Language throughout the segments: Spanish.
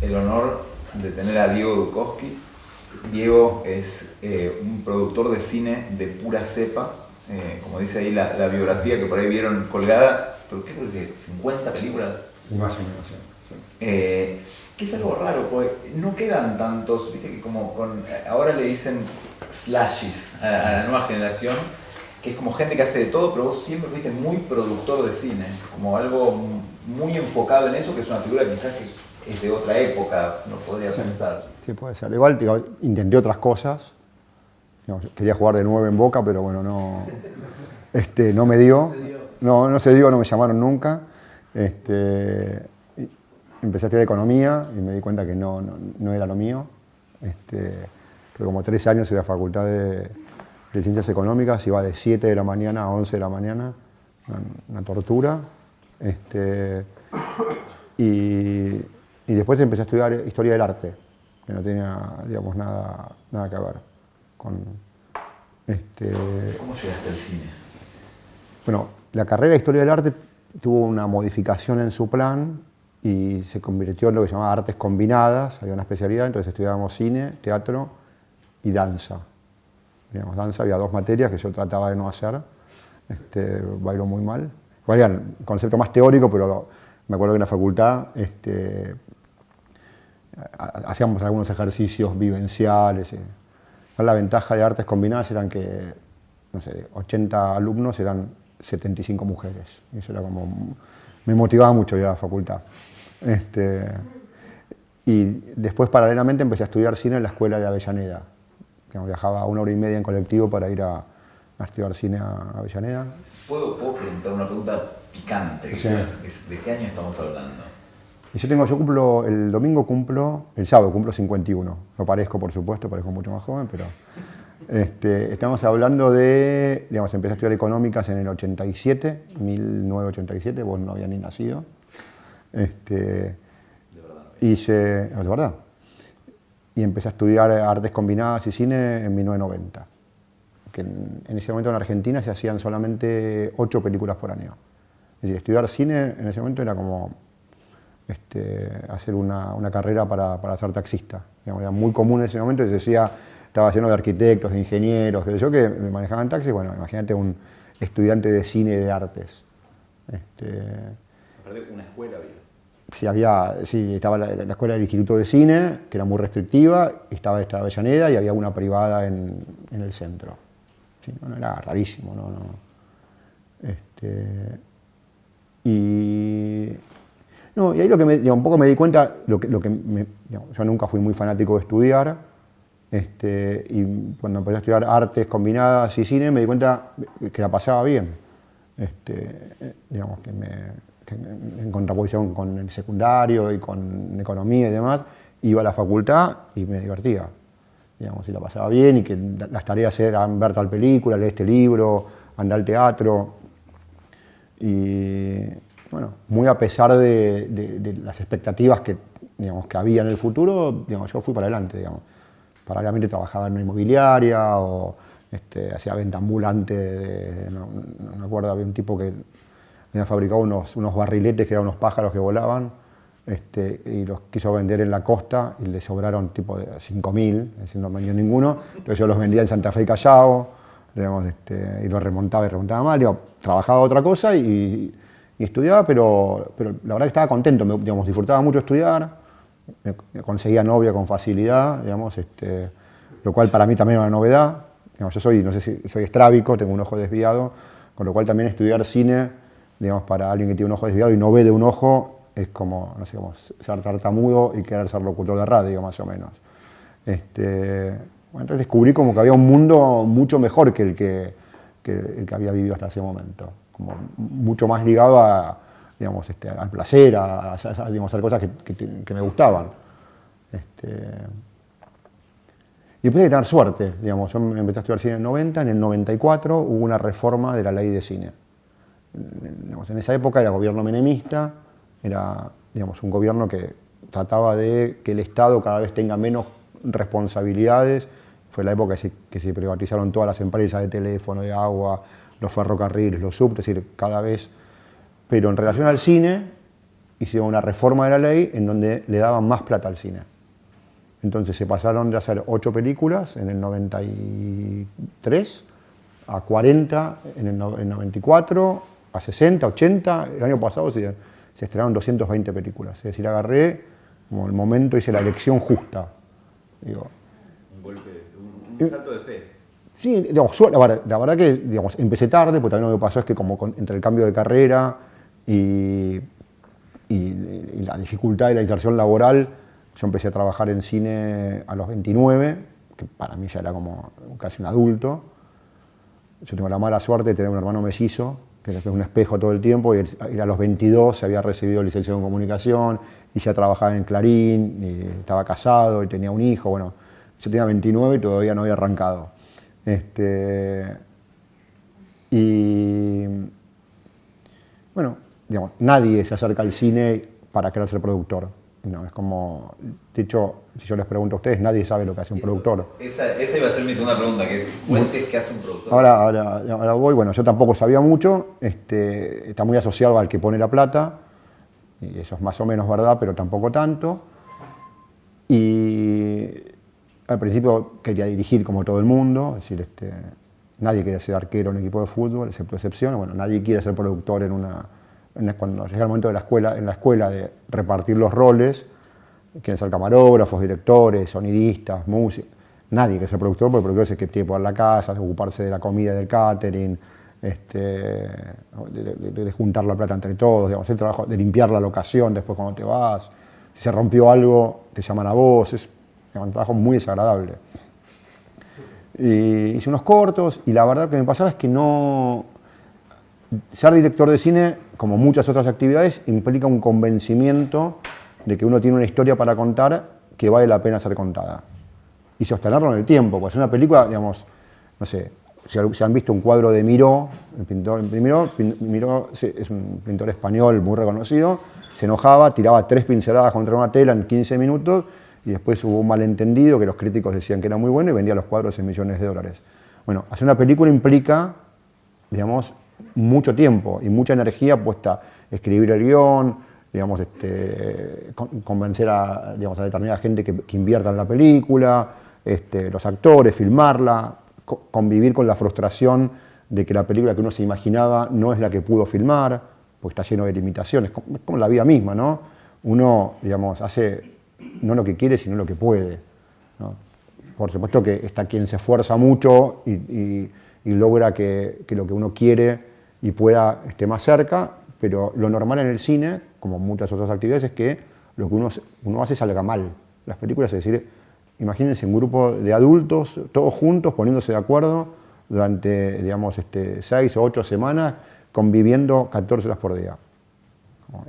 el honor de tener a Diego Dukowski. Diego es un productor de cine de pura cepa, como dice ahí la biografía que por ahí vieron colgada, pero creo que 50 películas. Más o menos, sí. Que es algo raro, porque no quedan tantos, viste que ahora le dicen slashes a la nueva generación, que es como gente que hace de todo, pero vos siempre fuiste muy productor de cine, como algo muy enfocado en eso, que es una figura quizás que es de otra época, no podría pensar. Sí, puede ser. Igual intenté otras cosas. Digamos, quería jugar de 9 en Boca, pero bueno, no me dio. No se dio, no me llamaron nunca. Empecé a estudiar economía y me di cuenta que no era lo mío. Pero como 3 años en la facultad de Ciencias Económicas, iba de 7 de la mañana a 11 de la mañana, una tortura. Y después empecé a estudiar Historia del Arte, que no tenía, digamos, nada que ver con... ¿Cómo llegaste al cine? Bueno, la carrera de Historia del Arte tuvo una modificación en su plan y se convirtió en lo que se llamaba Artes Combinadas, había una especialidad, entonces estudiábamos cine, teatro y danza. Digamos, danza, había 2 materias que yo trataba de no hacer, bailo muy mal. Igual era un concepto más teórico, pero me acuerdo que en la facultad hacíamos algunos ejercicios vivenciales. La ventaja de Artes Combinadas eran que, no sé, 80 alumnos eran 75 mujeres. Y eso era como... me motivaba mucho ir a la facultad. Y después, paralelamente, empecé a estudiar cine en la escuela de Avellaneda. Viajaba 1 hora y media en colectivo para ir a estudiar cine a Avellaneda. ¿Puedo preguntar una pregunta picante? Sí. ¿De qué año estamos hablando? Y yo cumplo, el sábado cumplo 51. No parezco, por supuesto, parezco mucho más joven, pero... estamos hablando de, digamos, empecé a estudiar económicas en el 87, 1987, vos no habías ni nacido. De verdad. De verdad. Y empecé a estudiar Artes Combinadas y Cine en 1990. Que en ese momento en Argentina se hacían solamente 8 películas por año. Es decir, estudiar cine en ese momento era como hacer una carrera para ser taxista. Digamos, era muy común en ese momento, y se decía, estaba lleno de arquitectos, de ingenieros, que me manejaban taxis. Bueno, imagínate un estudiante de cine y de artes. Una escuela había. Sí, estaba la escuela del Instituto de Cine, que era muy restrictiva, y estaba esta Avellaneda, y había una privada en el centro. Sí, no, era rarísimo, Y ahí un poco me di cuenta, yo nunca fui muy fanático de estudiar, y cuando empecé a estudiar Artes Combinadas y Cine me di cuenta que la pasaba bien, digamos, en contraposición con el secundario y con economía y demás, iba a la facultad y me divertía, digamos, y la pasaba bien, y que las tareas eran ver tal película, leer este libro, andar al teatro, y bueno, muy a pesar de las expectativas que había en el futuro, digamos, yo fui para adelante, digamos. Paralelamente trabajaba en una inmobiliaria o hacía venta ambulante, no me acuerdo, había un tipo que había fabricado unos barriletes que eran unos pájaros que volaban, y los quiso vender en la costa y le sobraron tipo de 5.000, es decir, no vendió ninguno, entonces yo los vendía en Santa Fe y Callao, digamos, y los remontaba mal, trabajaba otra cosa y estudiaba, pero la verdad que estaba contento, disfrutaba mucho estudiar, me conseguía novia con facilidad, digamos, lo cual para mí también era una novedad. Digamos, yo no sé si soy estrábico, tengo un ojo desviado, con lo cual también estudiar cine, digamos, para alguien que tiene un ojo desviado y no ve de un ojo, es como, no sé, como ser tartamudo y querer ser locutor de radio, más o menos. Bueno, entonces descubrí como que había un mundo mucho mejor que el que había vivido hasta ese momento, como mucho más ligado digamos, al placer, digamos, hacer cosas que me gustaban. Y después hay que tener suerte, digamos, yo empecé a estudiar cine en el 90, en el 94 hubo una reforma de la ley de cine. Digamos, en esa época era gobierno menemista, era, digamos, un gobierno que trataba de que el Estado cada vez tenga menos responsabilidades. Fue la época que se privatizaron todas las empresas de teléfono, de agua, los ferrocarriles, los subtes, es decir, cada vez... Pero en relación al cine, hicieron una reforma de la ley en donde le daban más plata al cine. Entonces se pasaron de hacer 8 películas en el 93 a 40 en el 94, a 60, 80. El año pasado se estrenaron 220 películas. Es decir, agarré como el momento, hice la elección justa. Digo, un golpe, un salto de fe. Sí, digamos, la verdad que digamos, empecé tarde, porque también lo que pasó es que entre el cambio de carrera y la dificultad de la inserción laboral, yo empecé a trabajar en cine a los 29, que para mí ya era como casi un adulto. Yo tengo la mala suerte de tener un hermano mellizo, que es un espejo todo el tiempo, y él a los 22 se había recibido licenciado en comunicación, y ya trabajaba en Clarín, y estaba casado, y tenía un hijo. Bueno, yo tenía 29 y todavía no había arrancado. Y bueno, digamos, nadie se acerca al cine para querer ser productor. No, es como, de hecho, si yo les pregunto a ustedes, nadie sabe lo que hace un productor. Esa iba a ser mi segunda pregunta, que es, cuentes qué hace un productor. Ahora voy, bueno, yo tampoco sabía mucho, está muy asociado al que pone la plata, y eso es más o menos verdad, pero tampoco tanto. Y al principio quería dirigir como todo el mundo, es decir, nadie quería ser arquero en un equipo de fútbol, excepto excepciones. Bueno, nadie quiere ser productor cuando llega el momento de en la escuela de repartir los roles, quieren ser camarógrafos, directores, sonidistas, músicos. Nadie quiere ser productor, porque el productor es el que tiene que pagar la casa, ocuparse de la comida, del catering, de juntar la plata entre todos, digamos, el trabajo de limpiar la locación después cuando te vas. Si se rompió algo, te llaman a vos, es un trabajo muy desagradable. Y hice unos cortos, y la verdad que me pasaba es que no... Ser director de cine, como muchas otras actividades, implica un convencimiento de que uno tiene una historia para contar que vale la pena ser contada. Y sostenerlo en el tiempo, pues una película, digamos, no sé, si han visto un cuadro de Miró, el pintor Miró es un pintor español muy reconocido, se enojaba, tiraba 3 pinceladas contra una tela en 15 minutos, y después hubo un malentendido que los críticos decían que era muy bueno y vendía los cuadros en millones de dólares. Bueno, hacer una película implica, digamos, mucho tiempo y mucha energía puesta a escribir el guión, digamos, convencer a determinada gente que invierta en la película, los actores, filmarla, convivir con la frustración de que la película que uno se imaginaba no es la que pudo filmar, porque está lleno de limitaciones, como la vida misma, ¿no? Uno, digamos, hace no lo que quiere, sino lo que puede, ¿no? Por supuesto que está quien se esfuerza mucho y logra que lo que uno quiere y pueda esté más cerca, pero lo normal en el cine, como muchas otras actividades, es que lo que uno hace salga mal. Las películas, es decir, imagínense un grupo de adultos, todos juntos, poniéndose de acuerdo durante, digamos, 6 o 8 semanas, conviviendo 14 horas por día.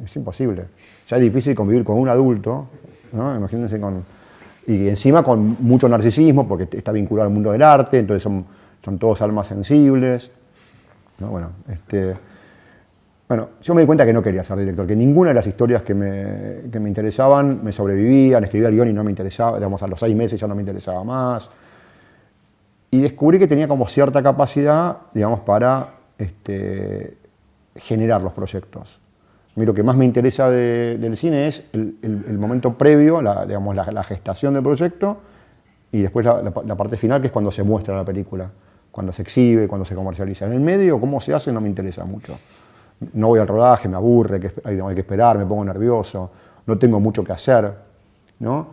Es imposible. Ya es difícil convivir con un adulto, ¿no? Imagínense y encima con mucho narcisismo, porque está vinculado al mundo del arte, entonces son todos almas sensibles, ¿no? Bueno, yo me di cuenta que no quería ser director, que ninguna de las historias que me interesaban me sobrevivían, escribía el guión y no me interesaba, digamos, a los 6 meses ya no me interesaba más. Y descubrí que tenía como cierta capacidad, digamos, para generar los proyectos. A mí lo que más me interesa del cine es el momento previo, la gestación del proyecto, y después la parte final, que es cuando se muestra la película, cuando se exhibe, cuando se comercializa. En el medio, cómo se hace, no me interesa mucho. No voy al rodaje, me aburre, hay que esperar, me pongo nervioso, no tengo mucho que hacer, ¿no?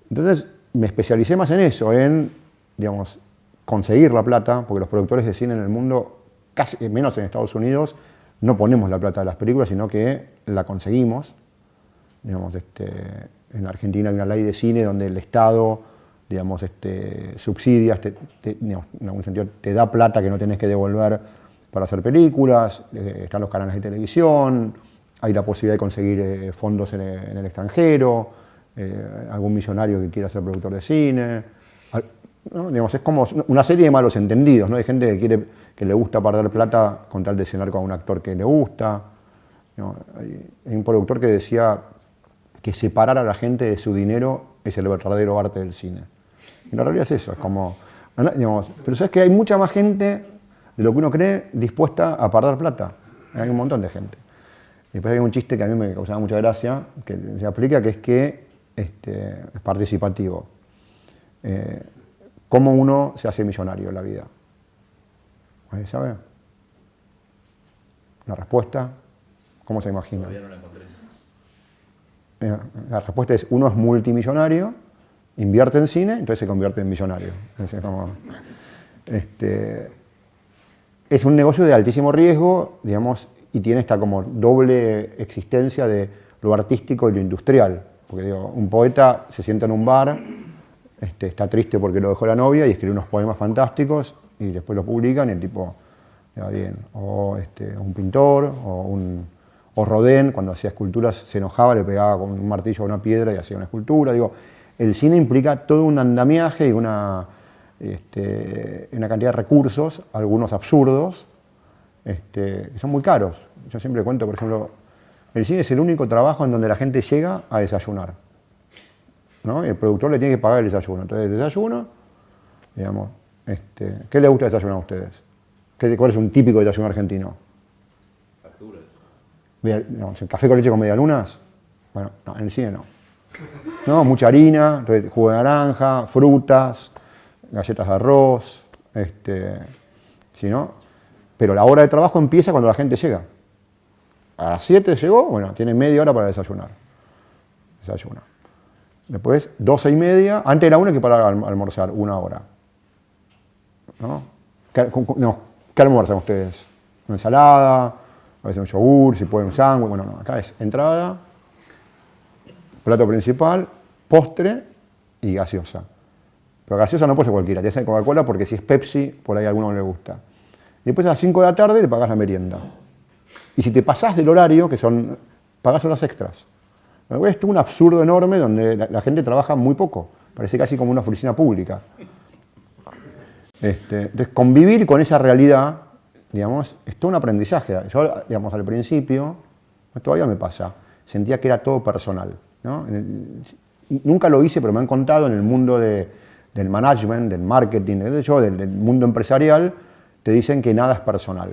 Entonces me especialicé más en eso, en, digamos, conseguir la plata, porque los productores de cine en el mundo, casi menos en Estados Unidos, no ponemos la plata de las películas, sino que la conseguimos. Digamos, en Argentina hay una ley de cine donde el Estado, digamos, subsidia, digamos, en algún sentido te da plata que no tenés que devolver para hacer películas, están los canales de televisión, hay la posibilidad de conseguir fondos en el extranjero, algún millonario que quiera ser productor de cine, ¿no? Digamos, es como una serie de malos entendidos, ¿no? Hay gente que le gusta perder plata con tal de cenar con un actor que le gusta, ¿no? Hay un productor que decía que separar a la gente de su dinero es el verdadero arte del cine. Y la realidad es eso, es como, digamos, pero sabes que hay mucha más gente de lo que uno cree dispuesta a perder plata. Hay un montón de gente. Después había un chiste que a mí me causaba mucha gracia, que se aplica, que es que es participativo. ¿Cómo uno se hace millonario en la vida? ¿Alguien sabe? ¿La respuesta? ¿Cómo se imagina? Todavía no la encontré. La respuesta es, uno es multimillonario, invierte en cine, entonces se convierte en millonario. Es un negocio de altísimo riesgo, digamos, y tiene esta como doble existencia de lo artístico y lo industrial. Porque digo, un poeta se sienta en un bar, está triste porque lo dejó la novia y escribe unos poemas fantásticos y después los publican y el tipo le va bien. O un pintor, o Rodin, cuando hacía esculturas se enojaba, le pegaba con un martillo a una piedra y hacía una escultura. Digo, el cine implica todo un andamiaje y una cantidad de recursos, algunos absurdos, que son muy caros. Yo siempre cuento, por ejemplo, el cine es el único trabajo en donde la gente llega a desayunar, ¿no? Y el productor le tiene que pagar el desayuno. Entonces, desayuno, digamos, ¿qué les gusta desayunar a ustedes? ¿Cuál es un típico desayuno argentino? Facturas. Digamos, ¿el café con leche con medialunas? Bueno, no, en el cine no. No, mucha harina, entonces, jugo de naranja, frutas, galletas de arroz, si no. Pero la hora de trabajo empieza cuando la gente llega. A las 7 llegó, bueno, tiene media hora para desayunar. Desayuna. Después, 12:30, antes era 1 que para almorzar, 1 hora. ¿No? ¿Qué almuerzan ustedes? Una ensalada, a veces un yogur, si pueden un sándwich. Bueno, no, acá es entrada, plato principal, postre y gaseosa. Pero gaseosa no puede ser cualquiera, tiene que ser Coca-Cola porque si es Pepsi, por ahí a alguno no le gusta. Y después a las 5 de la tarde le pagás la merienda. Y si te pasás del horario, pagás horas extras. Es un absurdo enorme donde la gente trabaja muy poco. Parece casi como una oficina pública. Entonces, convivir con esa realidad, digamos, es todo un aprendizaje. Yo, digamos, al principio, todavía me pasa, sentía que era todo personal, ¿no? Nunca lo hice, pero me han contado en el mundo del management, del marketing, del mundo empresarial, te dicen que nada es personal,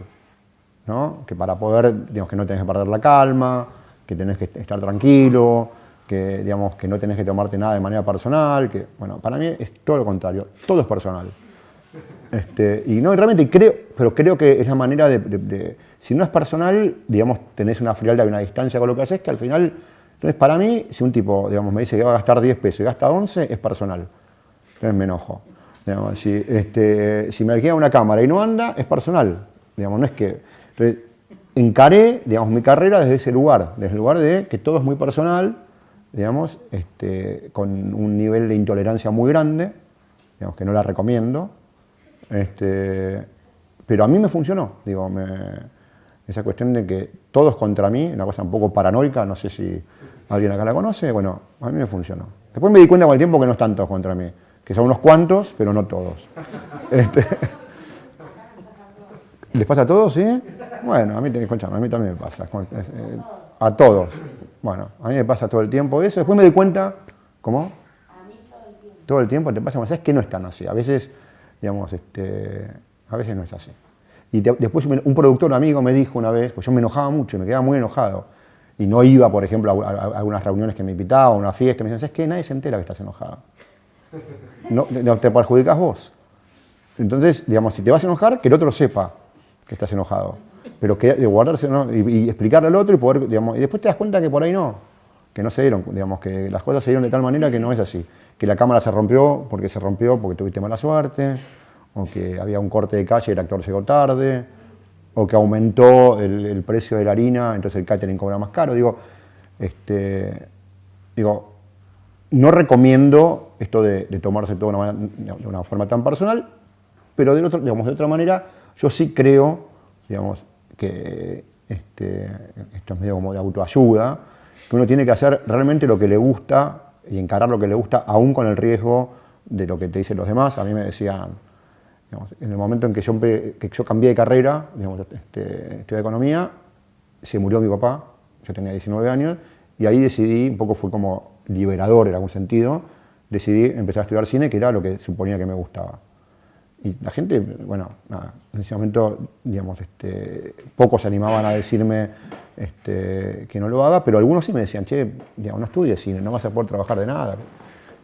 ¿no? Que para poder, digamos, que no tenés que perder la calma, que tenés que estar tranquilo, que, digamos, que no tenés que tomarte nada de manera personal, que, bueno, para mí es todo lo contrario, todo es personal. Y no, realmente creo que es la manera si no es personal, digamos, tenés una frialdad y una distancia con lo que haces, que al final, entonces para mí, si un tipo, digamos, me dice que va a gastar 10 pesos y gasta 11, es personal. Entonces me enojo. Digamos, si me alquila una cámara y no anda, es personal. Digamos, no es que... Entonces, encaré, digamos, mi carrera desde ese lugar, desde el lugar de que todo es muy personal, digamos, con un nivel de intolerancia muy grande, digamos, que no la recomiendo. Pero a mí me funcionó, digo, esa cuestión de que todo es contra mí, una cosa un poco paranoica, no sé si alguien acá la conoce, bueno, a mí me funcionó. Después me di cuenta con el tiempo que no están todos contra mí, que son unos cuantos, pero no todos. ¿Les pasa a todos, sí? Bueno, a mí también me pasa, a todos. Bueno, a mí me pasa todo el tiempo eso, después me di cuenta, ¿cómo? A mí todo el tiempo. Todo el tiempo te pasa, ¿sabes que no es tan así? A veces, digamos, a veces no es así. Y después un productor amigo me dijo una vez, pues yo me enojaba mucho, me quedaba muy enojado. Y no iba, por ejemplo, a algunas reuniones que me invitaban, a una fiesta, me decían, ¿sabes qué? Nadie se entera que estás enojado. No te perjudicas vos. Entonces, digamos, si te vas a enojar, que el otro sepa que estás enojado. Pero que guardarse, ¿no? y explicarle al otro y poder, digamos, y después te das cuenta que por ahí no, que no se dieron, digamos, que las cosas se dieron de tal manera que no es así. Que la cámara se rompió porque tuviste mala suerte, o que había un corte de calle y el actor llegó tarde, o que aumentó el precio de la harina, entonces el catering cobra más caro. Digo, no recomiendo esto de tomarse todo de una forma tan personal, pero de otra manera, yo sí creo, digamos, que esto es medio como de autoayuda, que uno tiene que hacer realmente lo que le gusta y encarar lo que le gusta, aún con el riesgo de lo que te dicen los demás. A mí me decían, digamos, en el momento en que yo cambié de carrera, digamos, estudié economía, se murió mi papá, yo tenía 19 años, y ahí decidí, un poco fue como liberador en algún sentido, decidí empezar a estudiar cine, que era lo que suponía que me gustaba. Y la gente, bueno, nada, en ese momento, digamos, pocos se animaban a decirme que no lo haga, pero algunos sí me decían, che, digamos, no estudies cine, no vas a poder trabajar de nada.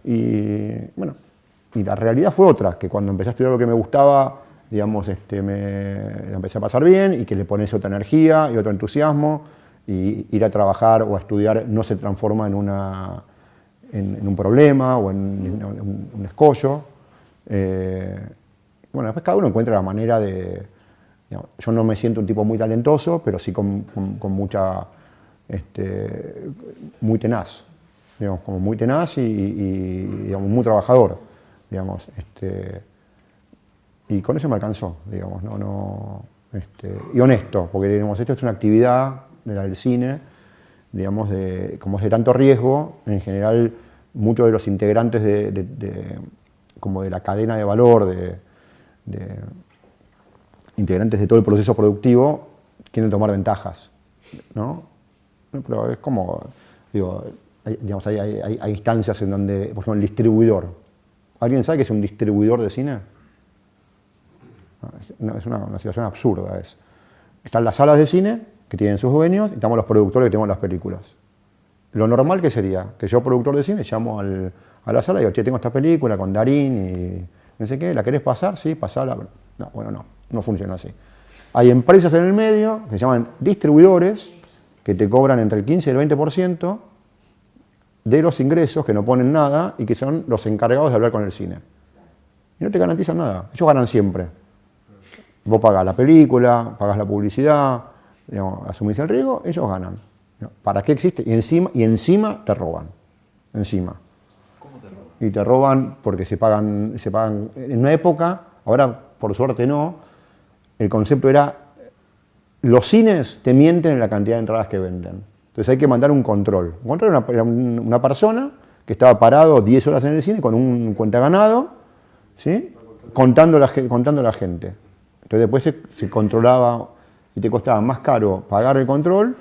Y bueno, y la realidad fue otra, que cuando empecé a estudiar lo que me gustaba, digamos, la empecé a pasar bien y que le pones otra energía y otro entusiasmo, y ir a trabajar o a estudiar no se transforma en un problema o en un escollo. Bueno, después cada uno encuentra la manera de... Digamos, yo no me siento un tipo muy talentoso, pero sí con mucha... muy tenaz. Digamos, como muy tenaz y digamos, muy trabajador. Digamos, y con eso me alcanzó, digamos, y honesto, porque digamos, esto es una actividad de la del cine, digamos, como es de tanto riesgo, en general muchos de los integrantes como de la cadena de valor, integrantes de todo el proceso productivo, quieren tomar ventajas, ¿no? Pero es como, digo, hay instancias en donde, por ejemplo, el distribuidor. ¿Alguien sabe qué es un distribuidor de cine? No, es una situación absurda. Están las salas de cine, que tienen sus dueños, y estamos los productores que tenemos las películas. Lo normal que sería, que yo, productor de cine, llamo a la sala y digo, che, tengo esta película con Darín y no sé qué, ¿la querés pasar? Sí, pasala. No, bueno, no funciona así. Hay empresas en el medio que se llaman distribuidores, que te cobran entre el 15 y el 20% de los ingresos, que no ponen nada, y que son los encargados de hablar con el cine. Y no te garantizan nada, ellos ganan siempre. Vos pagás la película, pagás la publicidad, digamos, asumís el riesgo, ellos ganan. ¿Para qué existe? Y encima te roban. Encima. ¿Cómo te roban? Y te roban porque se pagan. En una época, ahora por suerte no, el concepto era, los cines te mienten en la cantidad de entradas que venden. Entonces hay que mandar un control. Un control era una persona que estaba parado 10 horas en el cine con un cuentaganado, ¿sí? contando la gente. Entonces después se controlaba y te costaba más caro pagar el control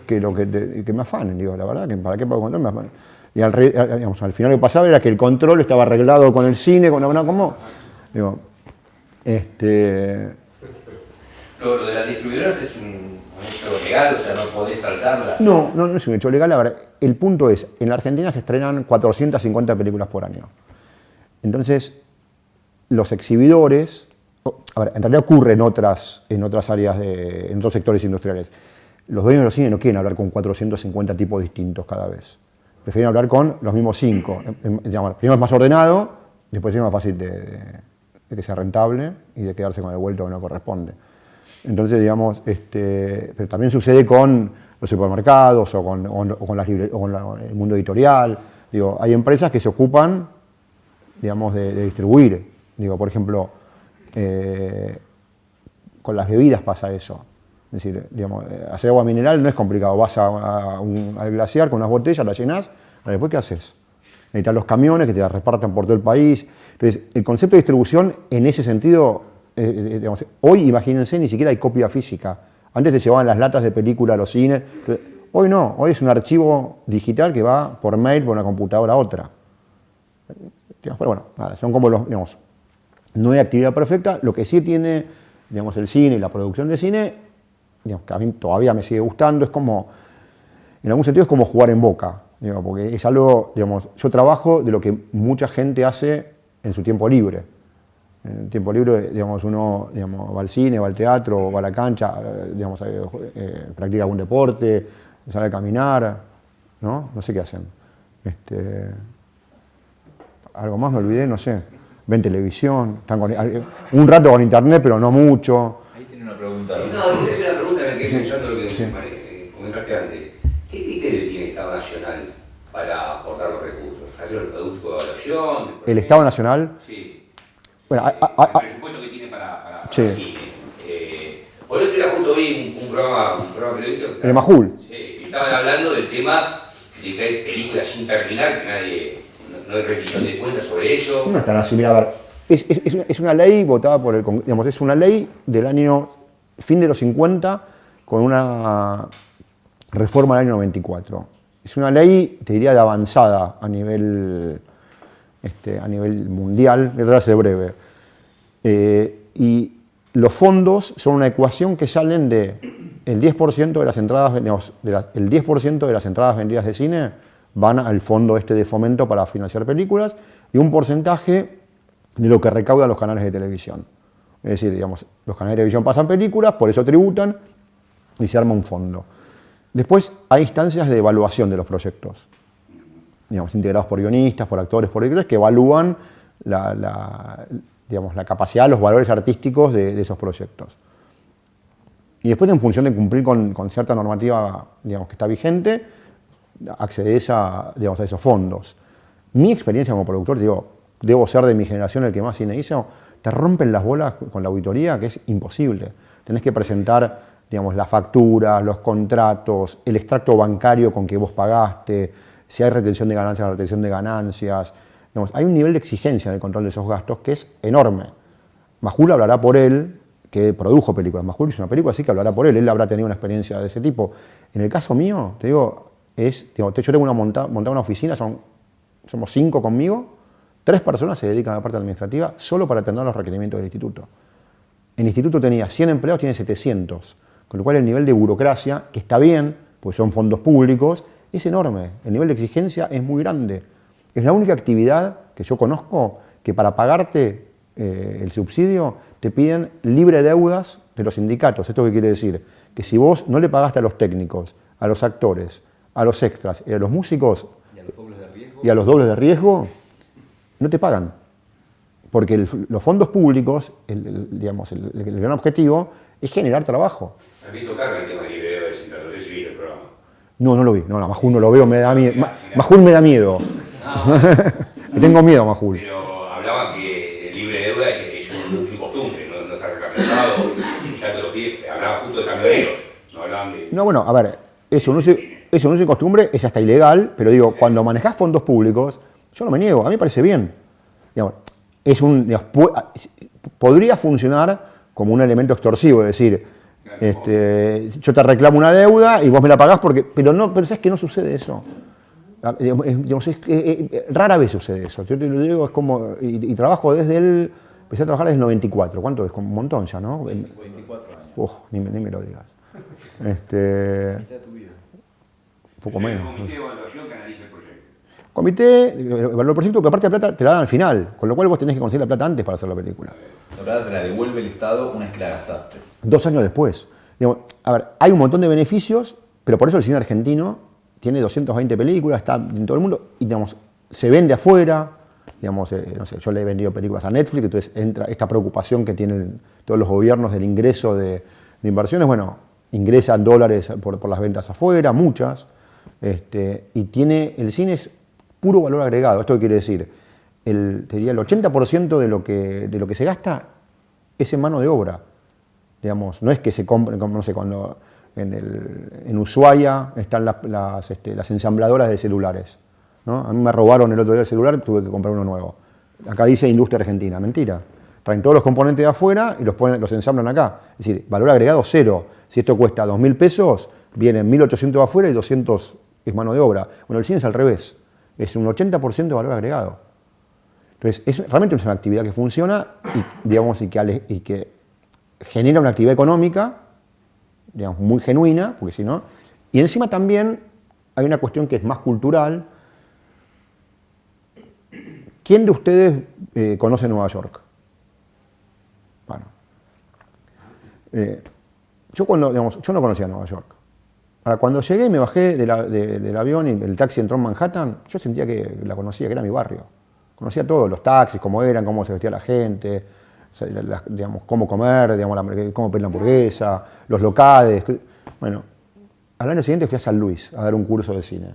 que me afanen. Digo, la verdad, que ¿para qué pago el control? Me afanen. Y al final lo que pasaba era que el control estaba arreglado con el cine, ¿cómo? Digo, Lo de las distribuidoras es un hecho legal, o sea, no podés saltarla. No es un hecho legal. Ahora, el punto es, en la Argentina se estrenan 450 películas por año. Entonces, los exhibidores, a ver, en realidad ocurre en otras áreas, en otros sectores industriales. Los dueños de los cines no quieren hablar con 450 tipos distintos cada vez. Prefieren hablar con los mismos 5. Primero es más ordenado, después es más fácil de que sea rentable y de quedarse con el vuelto que no corresponde. Entonces, digamos, pero también sucede con los supermercados o con el mundo editorial. Digo, hay empresas que se ocupan, digamos, de distribuir. Digo, por ejemplo, con las bebidas pasa eso. Es decir, digamos, hacer agua mineral no es complicado. Vas al glaciar con unas botellas, las llenás, después ¿qué haces? Necesitas los camiones que te las repartan por todo el país. Entonces, el concepto de distribución en ese sentido, digamos, hoy imagínense, ni siquiera hay copia física. Antes se llevaban las latas de película a los cines. Hoy no, hoy es un archivo digital que va por mail, por una computadora a otra. Pero bueno, nada, son como digamos, no hay actividad perfecta. Lo que sí tiene, digamos, el cine y la producción de cine, digamos, que a mí todavía me sigue gustando, es como, en algún sentido es como jugar en Boca, digamos, porque es algo, digamos, yo trabajo de lo que mucha gente hace en su tiempo libre. En el tiempo libre, digamos, uno, digamos, va al cine, va al teatro, va a la cancha, digamos, practica algún deporte, sale a caminar, ¿no? No sé qué hacen. Algo más me olvidé, no sé. Ven televisión, están un rato con internet, pero no mucho. Ahí tiene una pregunta. No, es una pregunta que me quedé pensando lo que comentaste antes. ¿Qué criterio tiene el Estado Nacional para aportar los recursos? ¿Hacer el producto de evaluación? ¿El Estado Nacional? Sí. Bueno, el presupuesto que tiene para sí. el cine. Por otro día justo vi un programa periodístico. El Majul. Sí, estaban hablando del tema de que hay películas sin terminar, que nadie, no hay rendición de cuentas sobre eso. No es tan así, mira, a ver, es una ley votada por el Congreso, digamos, es una ley del año fin de los 50 con una reforma del año 94. Es una ley, te diría, de avanzada a nivel mundial, voy a tratar de ser breve. Y los fondos son una ecuación que salen de el 10% de las entradas, digamos, el 10% de las entradas vendidas de cine van al fondo de fomento para financiar películas y un porcentaje de lo que recaudan los canales de televisión. Es decir, digamos, los canales de televisión pasan películas, por eso tributan y se arma un fondo. Después hay instancias de evaluación de los proyectos, digamos, integrados por guionistas, por actores, por directores, que evalúan digamos, la capacidad, los valores artísticos de esos proyectos. Y después, en función de cumplir con cierta normativa, digamos, que está vigente, accedes digamos, a esos fondos. Mi experiencia como productor, digo, debo ser de mi generación el que más cine hizo, te rompen las bolas con la auditoría, que es imposible. Tenés que presentar, digamos, las facturas, los contratos, el extracto bancario con que vos pagaste, si hay retención de ganancias, retención de ganancias. Digamos, hay un nivel de exigencia en el control de esos gastos que es enorme. Majul hablará por él, que produjo películas. Majul hizo una película, así que hablará por él. Él habrá tenido una experiencia de ese tipo. En el caso mío, te digo, yo tengo montada una oficina, somos 5 conmigo, 3 personas se dedican a la parte administrativa solo para atender los requerimientos del instituto. El instituto tenía 100 empleados, tiene 700, con lo cual el nivel de burocracia, que está bien, pues son fondos públicos, es enorme. El nivel de exigencia es muy grande. Es la única actividad que yo conozco que para pagarte el subsidio te piden libre deudas de los sindicatos. ¿Esto qué quiere decir? Que si vos no le pagaste a los técnicos, a los actores, a los extras y a los músicos y a los dobles de riesgo, no te pagan. Porque los fondos públicos, digamos, el gran objetivo es generar trabajo. ¿Has visto Carmen el tema de libre deuda? No sé si viste el programa. No, no lo vi. No, Majul no lo veo, me da miedo. Majul me da miedo. Le tengo miedo a Majul. Pero hablaba que el libre deuda es un uso y costumbre, no está reglamentado. El sindicato lo pide, hablaba justo de camioneros, no hablaban de... No, bueno, a ver, es un uso y costumbre, es hasta ilegal, pero digo, cuando manejás fondos públicos, yo no me niego, a mí me parece bien. Digamos, podría funcionar como un elemento extorsivo, es decir, yo te reclamo una deuda y vos me la pagás pero sabes que no sucede eso. Digamos, rara vez sucede eso. Yo te lo digo, es como, y trabajo empecé a trabajar desde el 94, ¿cuánto es? Como un montón ya, ¿no? 24 años. Ni me lo digas. Un poco menos. El comité de evaluación que analiza el proyecto. Comité, evalúa el proyecto, pero aparte la plata te la dan al final, con lo cual vos tenés que conseguir la plata antes para hacer la película. La plata te la devuelve el Estado una vez que la gastaste. 2 años después. Digamos, a ver, hay un montón de beneficios, pero por eso el cine argentino tiene 220 películas, está en todo el mundo, y digamos, se vende afuera. Digamos, no sé, yo le he vendido películas a Netflix, entonces entra esta preocupación que tienen todos los gobiernos del ingreso de inversiones. Bueno, ingresan dólares por las ventas afuera, muchas, y el cine es puro valor agregado. ¿Esto qué quiere decir? Te diría el 80% de lo que se gasta es en mano de obra. Digamos, no es que se compre, como no sé, cuando en Ushuaia están las ensambladoras de celulares, ¿no? A mí me robaron el otro día el celular, tuve que comprar uno nuevo. Acá dice Industria Argentina, mentira. Traen todos los componentes de afuera y los ensamblan acá. Es decir, valor agregado cero. Si esto cuesta 2.000 pesos, vienen 1.800 de afuera y 200 es mano de obra. Bueno, el cine es al revés. Es un 80% de valor agregado. Entonces, realmente es una actividad que funciona y que genera una actividad económica, digamos, muy genuina, porque si no... Y encima también hay una cuestión que es más cultural. ¿Quién de ustedes conoce Nueva York? Bueno. Yo no conocía Nueva York. Ahora, cuando llegué y me bajé del avión y el taxi entró en Manhattan, yo sentía que la conocía, que era mi barrio. Conocía todos los taxis, cómo eran, cómo se vestía la gente, digamos, cómo comer, digamos, cómo pedir la hamburguesa, los locales. Bueno, al año siguiente fui a San Luis a dar un curso de cine.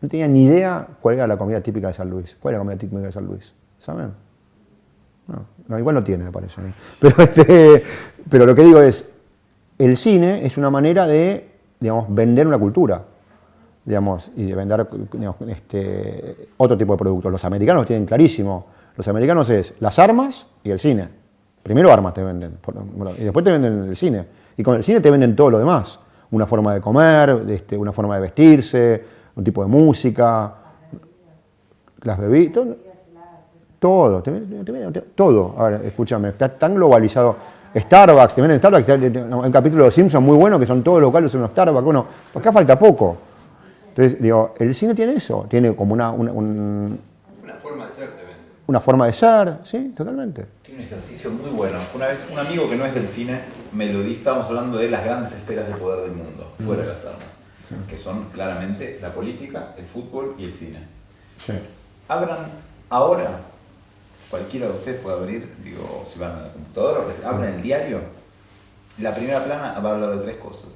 No tenía ni idea cuál era la comida típica de San Luis. ¿Cuál era la comida típica de San Luis? ¿Saben? No, igual no tiene, me parece. Pero lo que digo es, el cine es una manera de, digamos, vender una cultura, digamos, y de vender, digamos, otro tipo de productos. Los americanos lo tienen clarísimo. Los americanos es las armas y el cine. Primero armas te venden, y después te venden el cine. Y con el cine te venden todo lo demás. Una forma de comer, una forma de vestirse, un tipo de música, las bebidas, todo, todo. A ver, escúchame, está tan globalizado. Starbucks, te venden Starbucks, hay un capítulo de Los Simpsons muy bueno que son todos locales en los Starbucks. Bueno, acá falta poco. Entonces, digo, el cine tiene eso, tiene como una forma de ser, te vende. Una forma de ser, sí, totalmente. Tiene un ejercicio muy bueno. Una vez un amigo que no es del cine me lo dijo, estábamos hablando de las grandes esferas de poder del mundo, fuera de las armas, que son claramente la política, el fútbol y el cine. Sí. Abran ahora, cualquiera de ustedes puede abrir, digo, si van a la computadora, abran el diario, la primera plana va a hablar de tres cosas,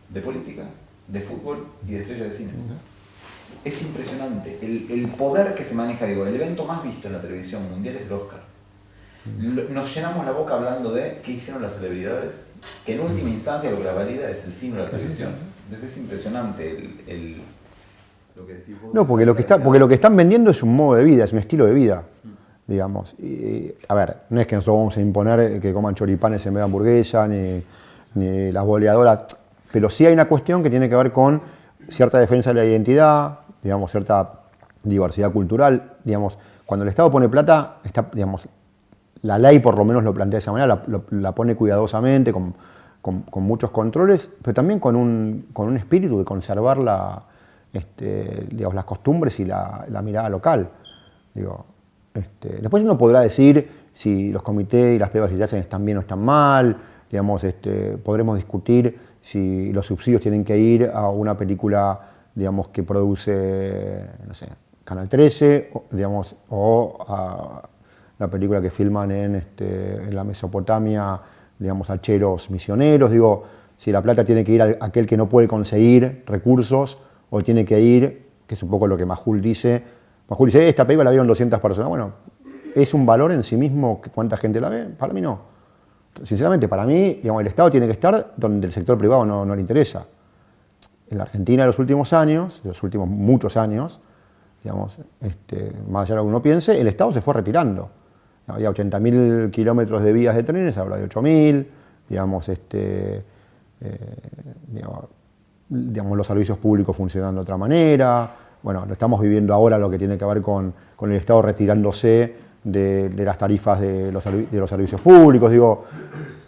de política, de fútbol y de estrellas de cine. Es impresionante el poder que se maneja, digo, el evento más visto en la televisión mundial es el Oscar. Nos llenamos la boca hablando de qué hicieron las celebridades, que en última instancia lo que las valida es el cine o la televisión. Entonces es impresionante lo que decís vos. No, porque lo que están vendiendo es un modo de vida, es un estilo de vida, digamos. Y, a ver, no es que nosotros vamos a imponer que coman choripanes en vez de hamburguesa, ni las boleadoras, pero sí hay una cuestión que tiene que ver con cierta defensa de la identidad, digamos, cierta diversidad cultural, digamos. Cuando el Estado pone plata, digamos, la ley por lo menos lo plantea de esa manera, la pone cuidadosamente, con muchos controles, pero también con un espíritu de conservar digamos, las costumbres y la mirada local. Digo, después uno podrá decir si los comités y las pruebas que se hacen están bien o están mal, digamos, podremos discutir si los subsidios tienen que ir a una película, digamos, que produce, no sé, Canal 13, digamos, o a la película que filman en la Mesopotamia, digamos, hacheros misioneros. Digo, si la plata tiene que ir a aquel que no puede conseguir recursos, o tiene que ir, que es un poco lo que Majul dice, esta película la vieron 200 personas. Bueno, ¿es un valor en sí mismo cuánta gente la ve? Para mí no. Sinceramente, para mí, digamos, el Estado tiene que estar donde el sector privado no le interesa. En la Argentina de los últimos años, los últimos muchos años, digamos, más allá de lo que uno piense, el Estado se fue retirando. Había 80.000 kilómetros de vías de trenes, ahora hay 8.000, digamos, digamos, los servicios públicos funcionan de otra manera. Bueno, lo estamos viviendo ahora lo que tiene que ver con el Estado retirándose de las tarifas de los servicios públicos. Digo,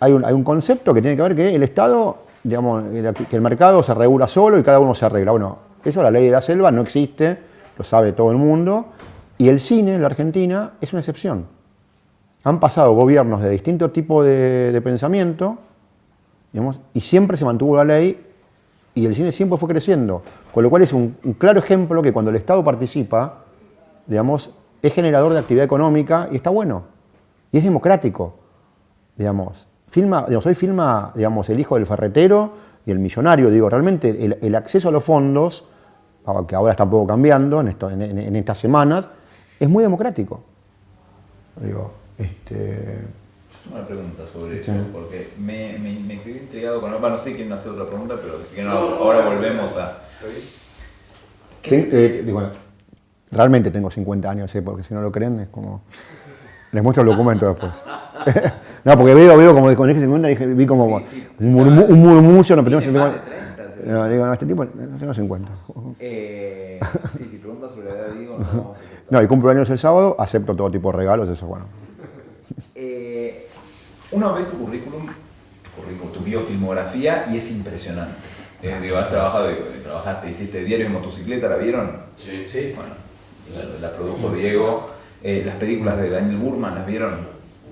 hay un concepto que tiene que ver que el Estado, digamos, que el mercado se regula solo y cada uno se arregla. Bueno, eso, la ley de la selva, no existe, lo sabe todo el mundo, y el cine en la Argentina es una excepción. Han pasado gobiernos de distinto tipo de pensamiento, digamos, y siempre se mantuvo la ley y el cine siempre fue creciendo. Con lo cual es un claro ejemplo que cuando el Estado participa, digamos, es generador de actividad económica y está bueno. Y es democrático. Digamos, hoy filma, digamos, el hijo del ferretero y el millonario. Digo, realmente el acceso a los fondos, que ahora está un poco cambiando en estas semanas, es muy democrático. Digo, Yo tengo una pregunta sobre eso, porque me quedé intrigado con... Bueno, no sé quién me hace otra pregunta, pero si quieren ahora volvemos a... Bueno, realmente tengo 50 años, porque si no lo creen es como... Les muestro el documento después. No, porque veo como con ese 50 vi como un murmullo, no, pero no, digo, no, este tipo tengo 50. Si preguntas sobre la edad, digo, no vamos a... No, y cumplo años el sábado, acepto todo tipo de regalos, eso bueno. Uno ve tu currículum, tu biofilmografía, y es impresionante. Digo, has trabajado, trabajaste, hiciste Diario de Motocicleta, ¿la vieron? Sí. Bueno, la produjo Diego. Las películas de Daniel Burman, ¿las vieron?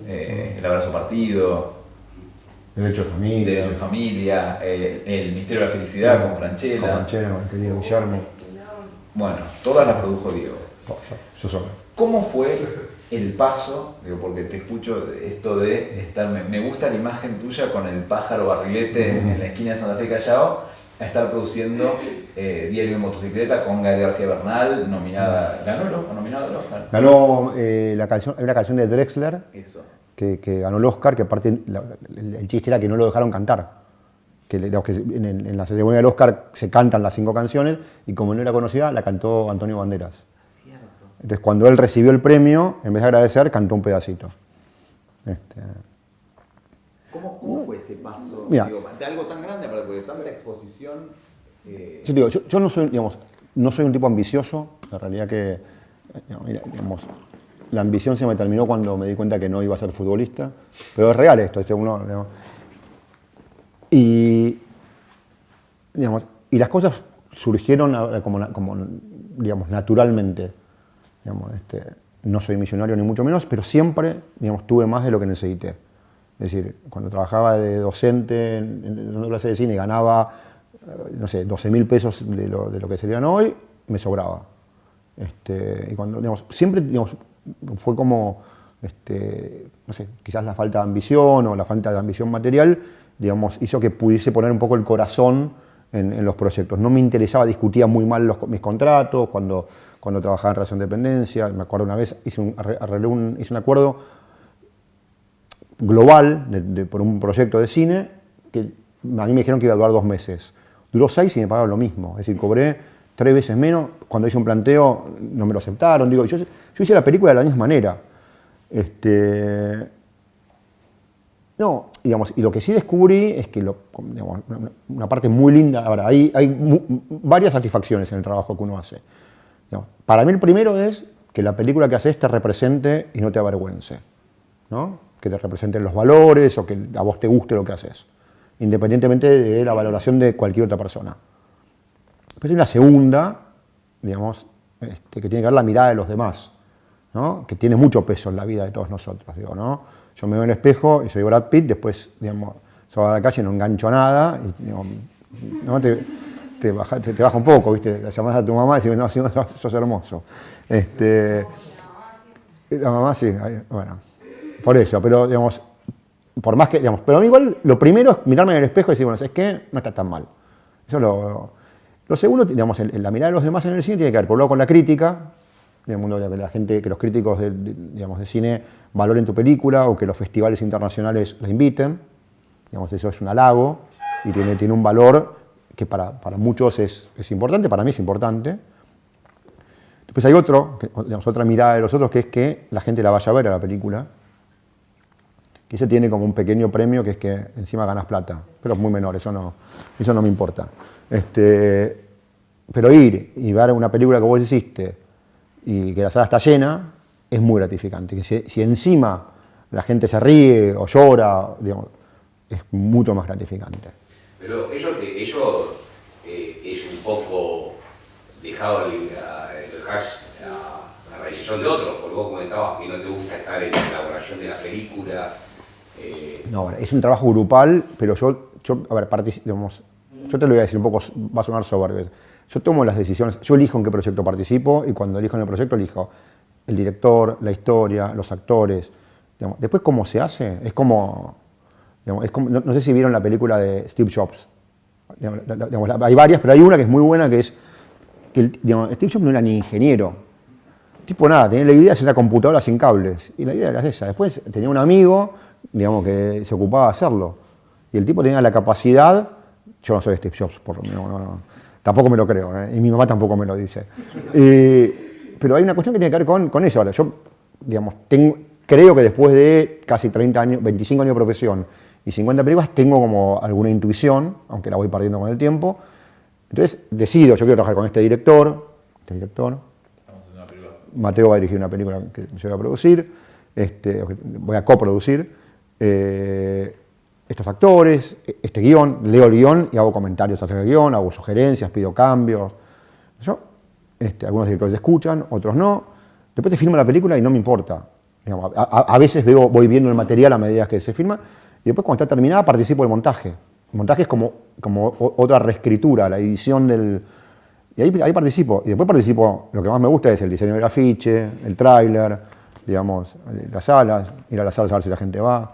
El Abrazo Partido, Derecho de Familia, El Misterio de la Felicidad con Franchella. Con el querido Guillermo. Bueno, todas las produjo Diego. Yo solo. ¿Cómo fue el paso? Digo, porque te escucho esto de estar, me gusta la imagen tuya con el pájaro barrilete en la esquina de Santa Fe Callao, a estar produciendo Diario de Motocicleta con Gael García Bernal, nominada, ¿ganó el Oscar? ¿Nominado al Oscar? Ganó una canción de Drexler. Eso. Que ganó el Oscar, que aparte el chiste era que no lo dejaron cantar. Que en la ceremonia del Oscar se cantan las 5 canciones y como no era conocida, la cantó Antonio Banderas. Cierto. Entonces cuando él recibió el premio, en vez de agradecer, cantó un pedacito. ¿Cómo fue ese paso? Mira, Digo, de algo tan grande, porque de tanta exposición... Yo no soy un tipo ambicioso, la realidad que, digamos, la ambición se me terminó cuando me di cuenta que no iba a ser futbolista, pero es real esto, digamos. Y, digamos, y las cosas surgieron como digamos, naturalmente. Digamos, no soy millonario ni mucho menos, pero siempre, digamos, tuve más de lo que necesité. Es decir, cuando trabajaba de docente en una clase de cine y ganaba, no sé, 12.000 pesos de lo que serían hoy, me sobraba. Y cuando, digamos, siempre, digamos, fue como, no sé, quizás la falta de ambición o la falta de ambición material, digamos, hizo que pudiese poner un poco el corazón en los proyectos. No me interesaba, discutía muy mal mis contratos cuando trabajaba en relación de dependencia. Me acuerdo una vez, hice un acuerdo global por un proyecto de cine que a mí me dijeron que iba a durar 2 meses. Duró 6 y me pagaron lo mismo. Es decir, cobré 3 veces menos. Cuando hice un planteo no me lo aceptaron. Digo, yo hice la película de la misma manera. No, digamos, y lo que sí descubrí es que digamos, una parte muy linda, ahora, hay varias satisfacciones en el trabajo que uno hace. Digamos, para mí el primero es que la película que haces te represente y no te avergüence, ¿no? Que te representen los valores o que a vos te guste lo que haces, independientemente de la valoración de cualquier otra persona. Después hay una segunda, digamos, que tiene que ver la mirada de los demás, ¿no? Que tiene mucho peso en la vida de todos nosotros, digo, ¿no? Yo me veo en el espejo y soy Brad Pitt, después, digamos, salgo a la calle y no engancho nada, y digo, ¿no? te baja un poco, ¿viste? La llamás a tu mamá y decís, no, sos hermoso. La mamá sí, bueno, por eso, pero, digamos, por más que, digamos, pero a mí igual, lo primero es mirarme en el espejo y decir, bueno, ¿sabes qué? No está tan mal. Eso lo segundo, digamos, la mirada de los demás en el cine tiene que ver, por un lado, con la crítica, digamos, la gente, que los críticos digamos, de cine valoren tu película o que los festivales internacionales la inviten. Digamos, eso es un halago y tiene un valor que para muchos es importante, para mí es importante. Después hay digamos, otra mirada de los otros, que es que la gente la vaya a ver a la película. Que eso tiene como un pequeño premio, que es que encima ganas plata, pero es muy menor, eso no me importa. Pero ir y ver una película que vos hiciste y que la sala está llena, es muy gratificante. Que si encima la gente se ríe o llora, digamos, es mucho más gratificante. Pero eso es un poco dejado la realización de otros, porque vos comentabas que no te gusta estar en la elaboración de la película. No, es un trabajo grupal, pero yo a ver, digamos, yo te lo voy a decir un poco, va a sonar soberbio. Yo tomo las decisiones, yo elijo en qué proyecto participo y cuando elijo en el proyecto elijo el director, la historia, los actores. Digamos. Después, ¿cómo se hace? Es como no sé si vieron la película de Steve Jobs. Digamos, hay varias, pero hay una que es muy buena, que es que Steve Jobs no era ni ingeniero. Tipo nada, tenía la idea de hacer una computadora sin cables. Y la idea era esa. Después tenía un amigo, digamos, que se ocupaba de hacerlo. Y el tipo tenía la capacidad, yo no soy Steve Jobs, tampoco me lo creo, y mi mamá tampoco me lo dice. Pero hay una cuestión que tiene que ver con eso. Ahora, yo, digamos, creo que después de casi 30 años, 25 años de profesión y 50 películas, tengo como alguna intuición, aunque la voy perdiendo con el tiempo. Entonces, decido, yo quiero trabajar con este director. Mateo va a dirigir una película que yo voy a producir, voy a coproducir. Estos actores, este guión, leo el guión y hago comentarios acerca del guión, hago sugerencias, pido cambios. Algunos directores escuchan, otros no. Después se filma la película y no me importa. Digamos, a veces voy viendo el material a medida que se filma y después cuando está terminada participo del montaje. El montaje es como otra reescritura, la edición del... Y ahí participo. Y después participo, lo que más me gusta es el diseño del afiche, el tráiler, digamos, las salas, ir a las salas a ver si la gente va,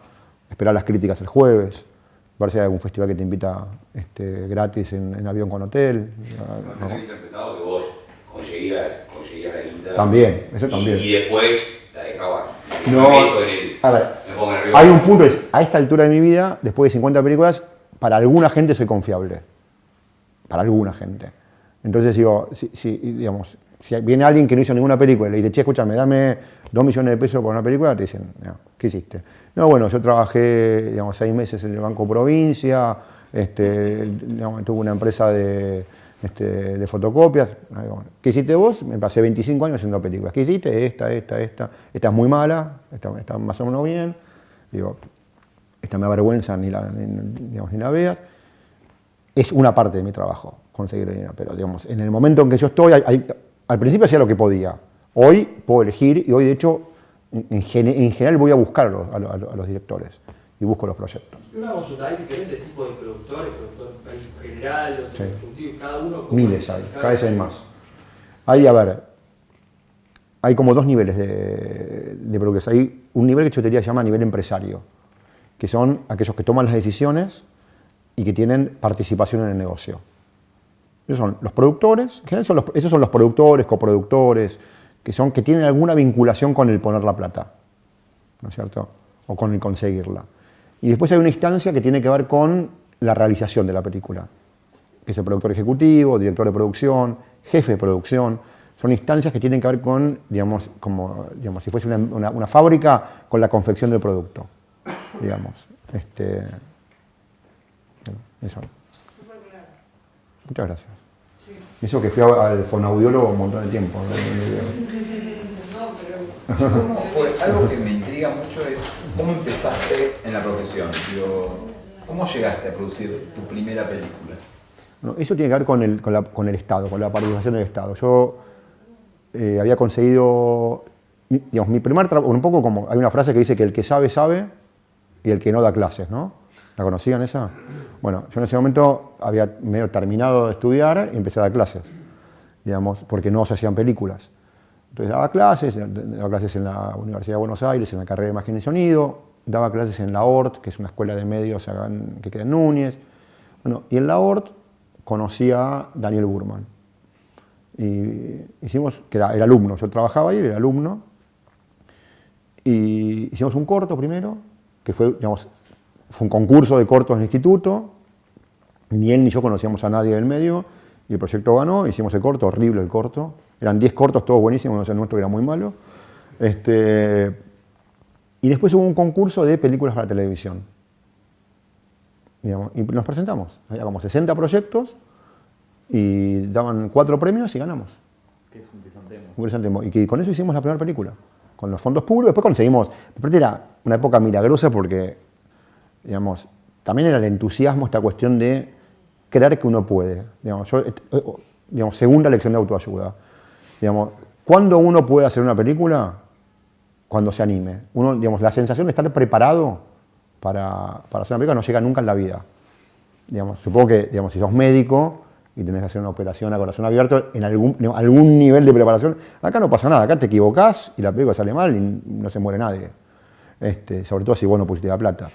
esperar las críticas el jueves, ver si hay algún festival que te invita gratis en avión con hotel. ¿No? ¿No? Interpretado que vos conseguías la guita. También, eso también. Y después la dejabas. No, a ver, hay un punto, a esta altura de mi vida, después de 50 películas, para alguna gente soy confiable. Para alguna gente. Entonces digo, digamos, si viene alguien que no hizo ninguna película y le dice, che, escúchame, dame 2 millones de pesos por una película, te dicen, no, ¿qué hiciste? No, bueno, yo trabajé, digamos, 6 meses en el Banco Provincia, digamos, tuve una empresa de de fotocopias. ¿Qué hiciste vos? Me pasé 25 años haciendo películas. ¿Qué hiciste? Esta es muy mala, esta más o menos bien. Digo, esta me avergüenza, ni la veas. Es una parte de mi trabajo, conseguir dinero, pero digamos, en el momento en que yo estoy, al principio hacía lo que podía. Hoy puedo elegir y hoy de hecho, en general voy a buscar a los directores y busco los proyectos. Una consulta, ¿hay diferentes tipos de productores? ¿Productor general, otro ejecutivo, cada uno? Miles hay, cada vez hay más. Hay como dos niveles de productores. Hay un nivel que yo te diría se llama nivel empresario, que son aquellos que toman las decisiones y que tienen participación en el negocio. Esos son los productores, en general esos son los productores, coproductores, que tienen alguna vinculación con el poner la plata, ¿no es cierto? O con el conseguirla. Y después hay una instancia que tiene que ver con la realización de la película, que es el productor ejecutivo, director de producción, jefe de producción. Son instancias que tienen que ver con, digamos, si fuese una fábrica, con la confección del producto, digamos. Eso. Muchas gracias. Sí. Eso que fui al fonoaudiólogo un montón de tiempo. Algo que me intriga mucho es cómo empezaste en la profesión. ¿Cómo llegaste a producir tu primera película? Bueno, eso tiene que ver con el Estado, con la participación del Estado. Yo había conseguido, digamos, mi primer trabajo, un poco como hay una frase que dice que el que sabe, sabe y el que no da clases, ¿no? ¿La conocían esa? Bueno, yo en ese momento había medio terminado de estudiar y empecé a dar clases, digamos, porque no se hacían películas. Entonces daba clases en la Universidad de Buenos Aires, en la carrera de Imagen y Sonido, daba clases en la ORT, que es una escuela de medios que queda en Núñez. Bueno, y en la ORT conocí a Daniel Burman. Y hicimos, que era el alumno, yo trabajaba ahí, era alumno, y hicimos un corto primero, que fue, digamos, fue un concurso de cortos del instituto, ni él ni yo conocíamos a nadie del medio, y el proyecto ganó, hicimos el corto, horrible el corto, eran 10 cortos, todos buenísimos, el nuestro era muy malo. Y después hubo un concurso de películas para televisión, digamos, y nos presentamos, había como 60 proyectos, y daban 4 premios y ganamos. ¿Qué es un crisantemo? Un crisantemo, y que con eso hicimos la primera película, con los fondos públicos, después conseguimos, aparte era una época milagrosa porque, digamos, también era el entusiasmo, esta cuestión de creer que uno puede. Digamos, segunda lección de autoayuda. Digamos, ¿cuándo uno puede hacer una película? Cuando se anime. Digamos, la sensación de estar preparado para hacer una película no llega nunca en la vida. Digamos, supongo que, digamos, si sos médico y tenés que hacer una operación a corazón abierto, en algún nivel de preparación, acá no pasa nada, acá te equivocás y la película sale mal y no se muere nadie. Sobre todo si vos no pusiste la plata.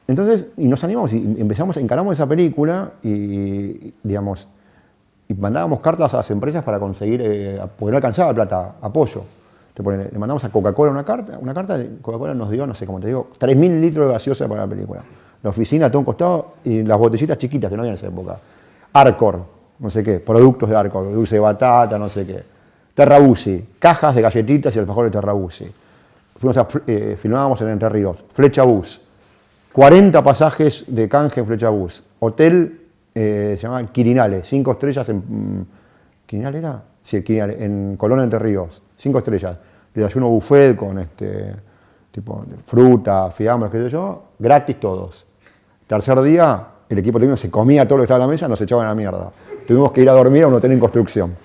Entonces, y nos animamos y encaramos esa película y digamos, y mandábamos cartas a las empresas para conseguir, porque no alcanzaba plata, apoyo. Le mandamos a Coca-Cola una carta, Coca-Cola nos dio, no sé cómo te digo, 3.000 litros de gaseosa para la película. La oficina a todo un costado y las botellitas chiquitas que no había en esa época. Arcor, no sé qué, productos de Arcor, dulce de batata, no sé qué. Terrabusi, cajas de galletitas y alfajores de Terrabusi. Filmábamos en Entre Ríos. Flecha Bus, 40 pasajes de canje en Flecha Bus. Hotel, se llama Quirinale, 5 estrellas en... ¿Quirinale era? Sí, el Quirinale, en Colón, Entre Ríos. 5 estrellas. Desayuno buffet con tipo de fruta, fiambres, qué sé yo, gratis todos. Tercer día, el equipo técnico se comía todo lo que estaba en la mesa, nos echaban a la mierda. Tuvimos que ir a dormir a un hotel en construcción.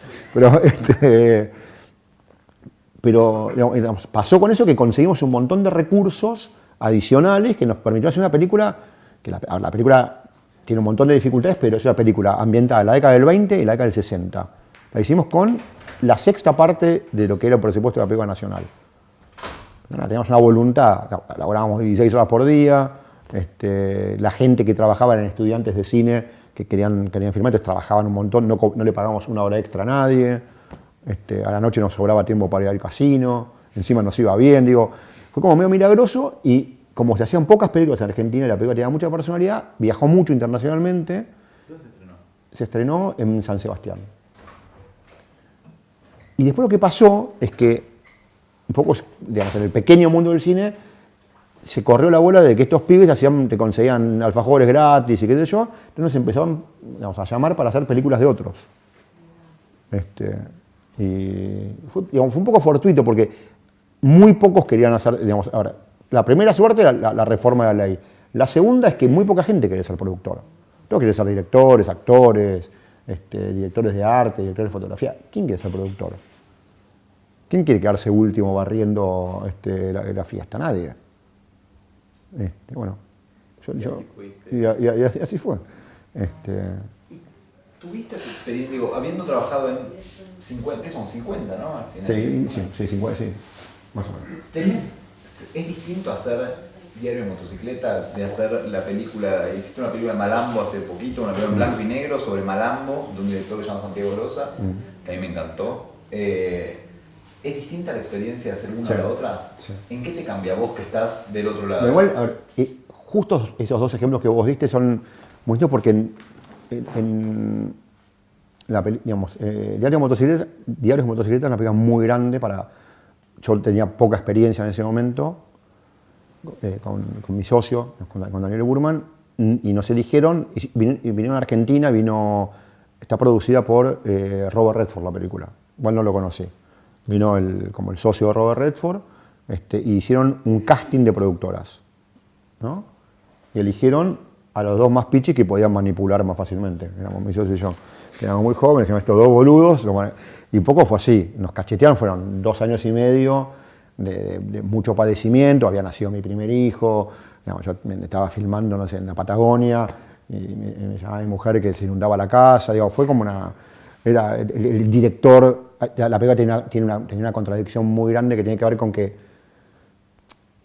Pero digamos, pasó con eso que conseguimos un montón de recursos adicionales que nos permitieron hacer una película, que la película tiene un montón de dificultades, pero es una película ambientada en la década del 20 y la década del 60. La hicimos con la sexta parte de lo que era el presupuesto de la película nacional. Teníamos una voluntad, laborábamos 16 horas por día, la gente que trabajaba eran estudiantes de cine que querían filmar, entonces trabajaban un montón, no le pagábamos una hora extra a nadie, a la noche nos sobraba tiempo para ir al casino, encima nos iba bien, fue como medio milagroso y como se hacían pocas películas en Argentina y la película tenía mucha personalidad, viajó mucho internacionalmente. ¿Dónde se estrenó? Se estrenó en San Sebastián. Y después lo que pasó es que, un poco, digamos, en el pequeño mundo del cine, se corrió la bola de que estos pibes te conseguían alfajores gratis y qué sé yo, entonces empezaban, digamos, a llamar para hacer películas de otros. Y fue, digamos, fue un poco fortuito porque muy pocos querían hacer, digamos, ahora, la primera suerte era la reforma de la ley. La segunda es que muy poca gente quería ser productor. Todos quieren ser directores, actores, directores de arte, directores de fotografía. ¿Quién quiere ser productor? ¿Quién quiere quedarse último barriendo la fiesta? Nadie. Bueno, y así fue. ¿Tuviste esa experiencia, digo, habiendo trabajado en 50, ¿qué son? 50, ¿no? Al final. Sí, 50, sí, más o menos. ¿Es distinto hacer Diario de Motocicleta de hacer la película? Hiciste una película de Malambo hace poquito, una película en blanco y negro sobre Malambo, de un director que se llama Santiago Loza, que a mí me encantó. ¿Es distinta la experiencia de hacer una a la otra? Sí. ¿En qué te cambia vos que estás del otro lado? Igual, a ver, justo esos dos ejemplos que vos diste son muy distintos porque en la digamos, Diario de Motocicleta es una película muy grande para... Yo tenía poca experiencia en ese momento con mi socio, con Daniel Burman, y nos eligieron, y vinieron a Argentina, está producida por Robert Redford la película, igual no lo conocí. Vino como el socio de Robert Redford, y hicieron un casting de productoras, ¿no? Y eligieron a los dos más pichis que podían manipular más fácilmente, éramos mi socio y yo, que éramos muy jóvenes, que estos dos boludos, y poco fue así, nos cachetearon, fueron 2 años y medio de mucho padecimiento, había nacido mi primer hijo, digamos, yo me estaba filmando, no sé, en la Patagonia, y me llamaba mi mujer que se inundaba la casa, digo, fue como era el director, la película tenía una contradicción muy grande que tiene que ver con que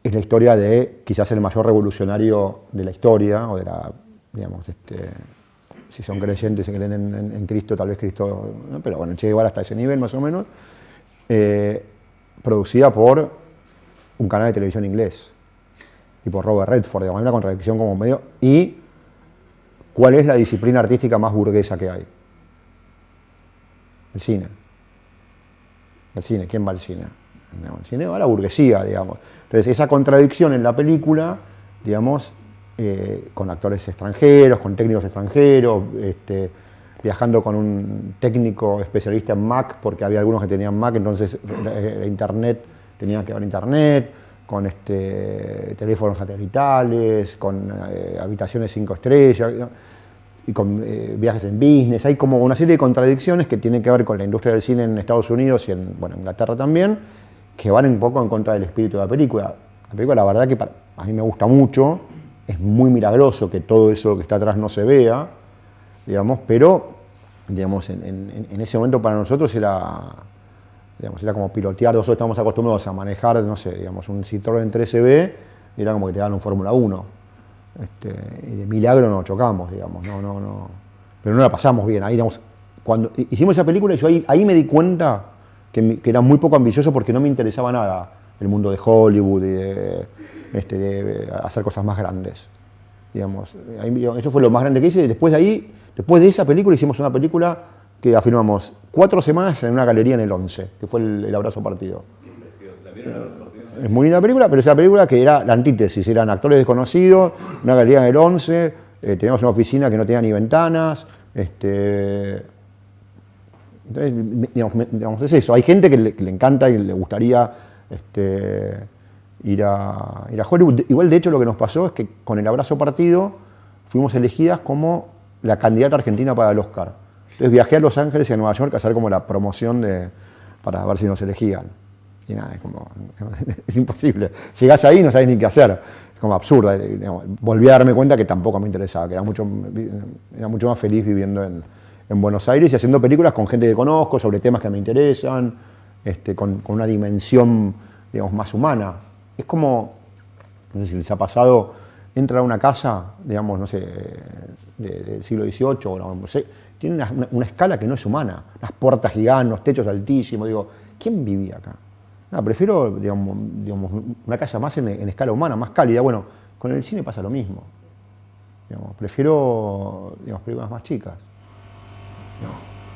es la historia de quizás el mayor revolucionario de la historia, o de la, digamos, si son creyentes, si creen en Cristo, tal vez Cristo, ¿no? Pero bueno, Che Guevara hasta ese nivel más o menos, producida por un canal de televisión inglés y por Robert Redford, digamos, hay una contradicción como medio. ¿Y cuál es la disciplina artística más burguesa que hay? El cine. El cine, ¿quién va al cine? El cine va a la burguesía, digamos. Entonces, esa contradicción en la película, digamos, con actores extranjeros, con técnicos extranjeros, viajando con un técnico especialista en Mac, porque había algunos que tenían Mac, entonces internet, tenían que ver internet, con teléfonos satelitales, con habitaciones 5 estrellas, ¿no? Y con viajes en business. Hay como una serie de contradicciones que tienen que ver con la industria del cine en Estados Unidos y en Inglaterra también, que van un poco en contra del espíritu de la película. La película, la verdad que a mí me gusta mucho, es muy milagroso que todo eso que está atrás no se vea, digamos, pero digamos, en ese momento para nosotros era como pilotear, nosotros estamos acostumbrados a manejar, no sé, digamos, un Citroën 13B, y era como que te dan un Fórmula 1. Y de milagro no chocamos, digamos, no. Pero no la pasamos bien. Ahí, digamos, cuando hicimos esa película, yo ahí me di cuenta que era muy poco ambicioso porque no me interesaba nada el mundo de Hollywood y de hacer cosas más grandes. Digamos, eso fue lo más grande que hice. Y después de esa película, hicimos una película que afirmamos 4 semanas en una galería en el 11, que fue el Abrazo Partido. Es muy linda película, pero es una película que era la antítesis, eran actores desconocidos, una galería en el 11, teníamos una oficina que no tenía ni ventanas, entonces, digamos, es eso, hay gente que le encanta y le gustaría ir a Hollywood. Igual, de hecho, lo que nos pasó es que con el Abrazo Partido fuimos elegidas como la candidata argentina para el Oscar. Entonces viajé a Los Ángeles y a Nueva York a hacer como la promoción para ver si nos elegían. Y nada, es imposible. Llegás ahí y no sabés ni qué hacer. Es como absurda. Digamos, volví a darme cuenta que tampoco me interesaba, que era mucho más feliz viviendo en Buenos Aires y haciendo películas con gente que conozco, sobre temas que me interesan, con una dimensión, digamos, más humana. Es como, no sé si les ha pasado, entrar a una casa, digamos, no sé, del siglo XVIII, o no sé, tiene una escala que no es humana. Las puertas gigantes, los techos altísimos. Digo, ¿quién vivía acá? No, prefiero, digamos, una casa más en escala humana, más cálida. Bueno, con el cine pasa lo mismo. Digamos, prefiero, digamos, películas más chicas.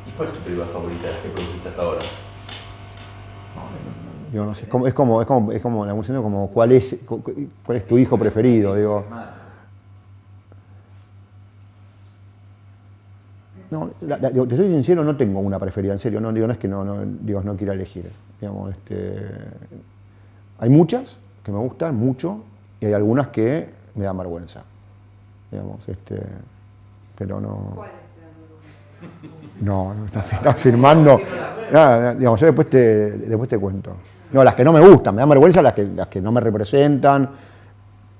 ¿Y cuál es tu película favorita que produciste hasta ahora? Digo, no sé, es como la música, como cuál es tu hijo preferido, digo. No, te soy sincero, no tengo una preferida, en serio, no es que no quiera elegir. Digamos, hay muchas que me gustan mucho y hay algunas que me dan vergüenza. Digamos, pero no. ¿Cuáles te dan vergüenza? No, estás firmando. Nada, digamos, yo después te cuento. No, las que no me gustan, me dan vergüenza las que no me representan.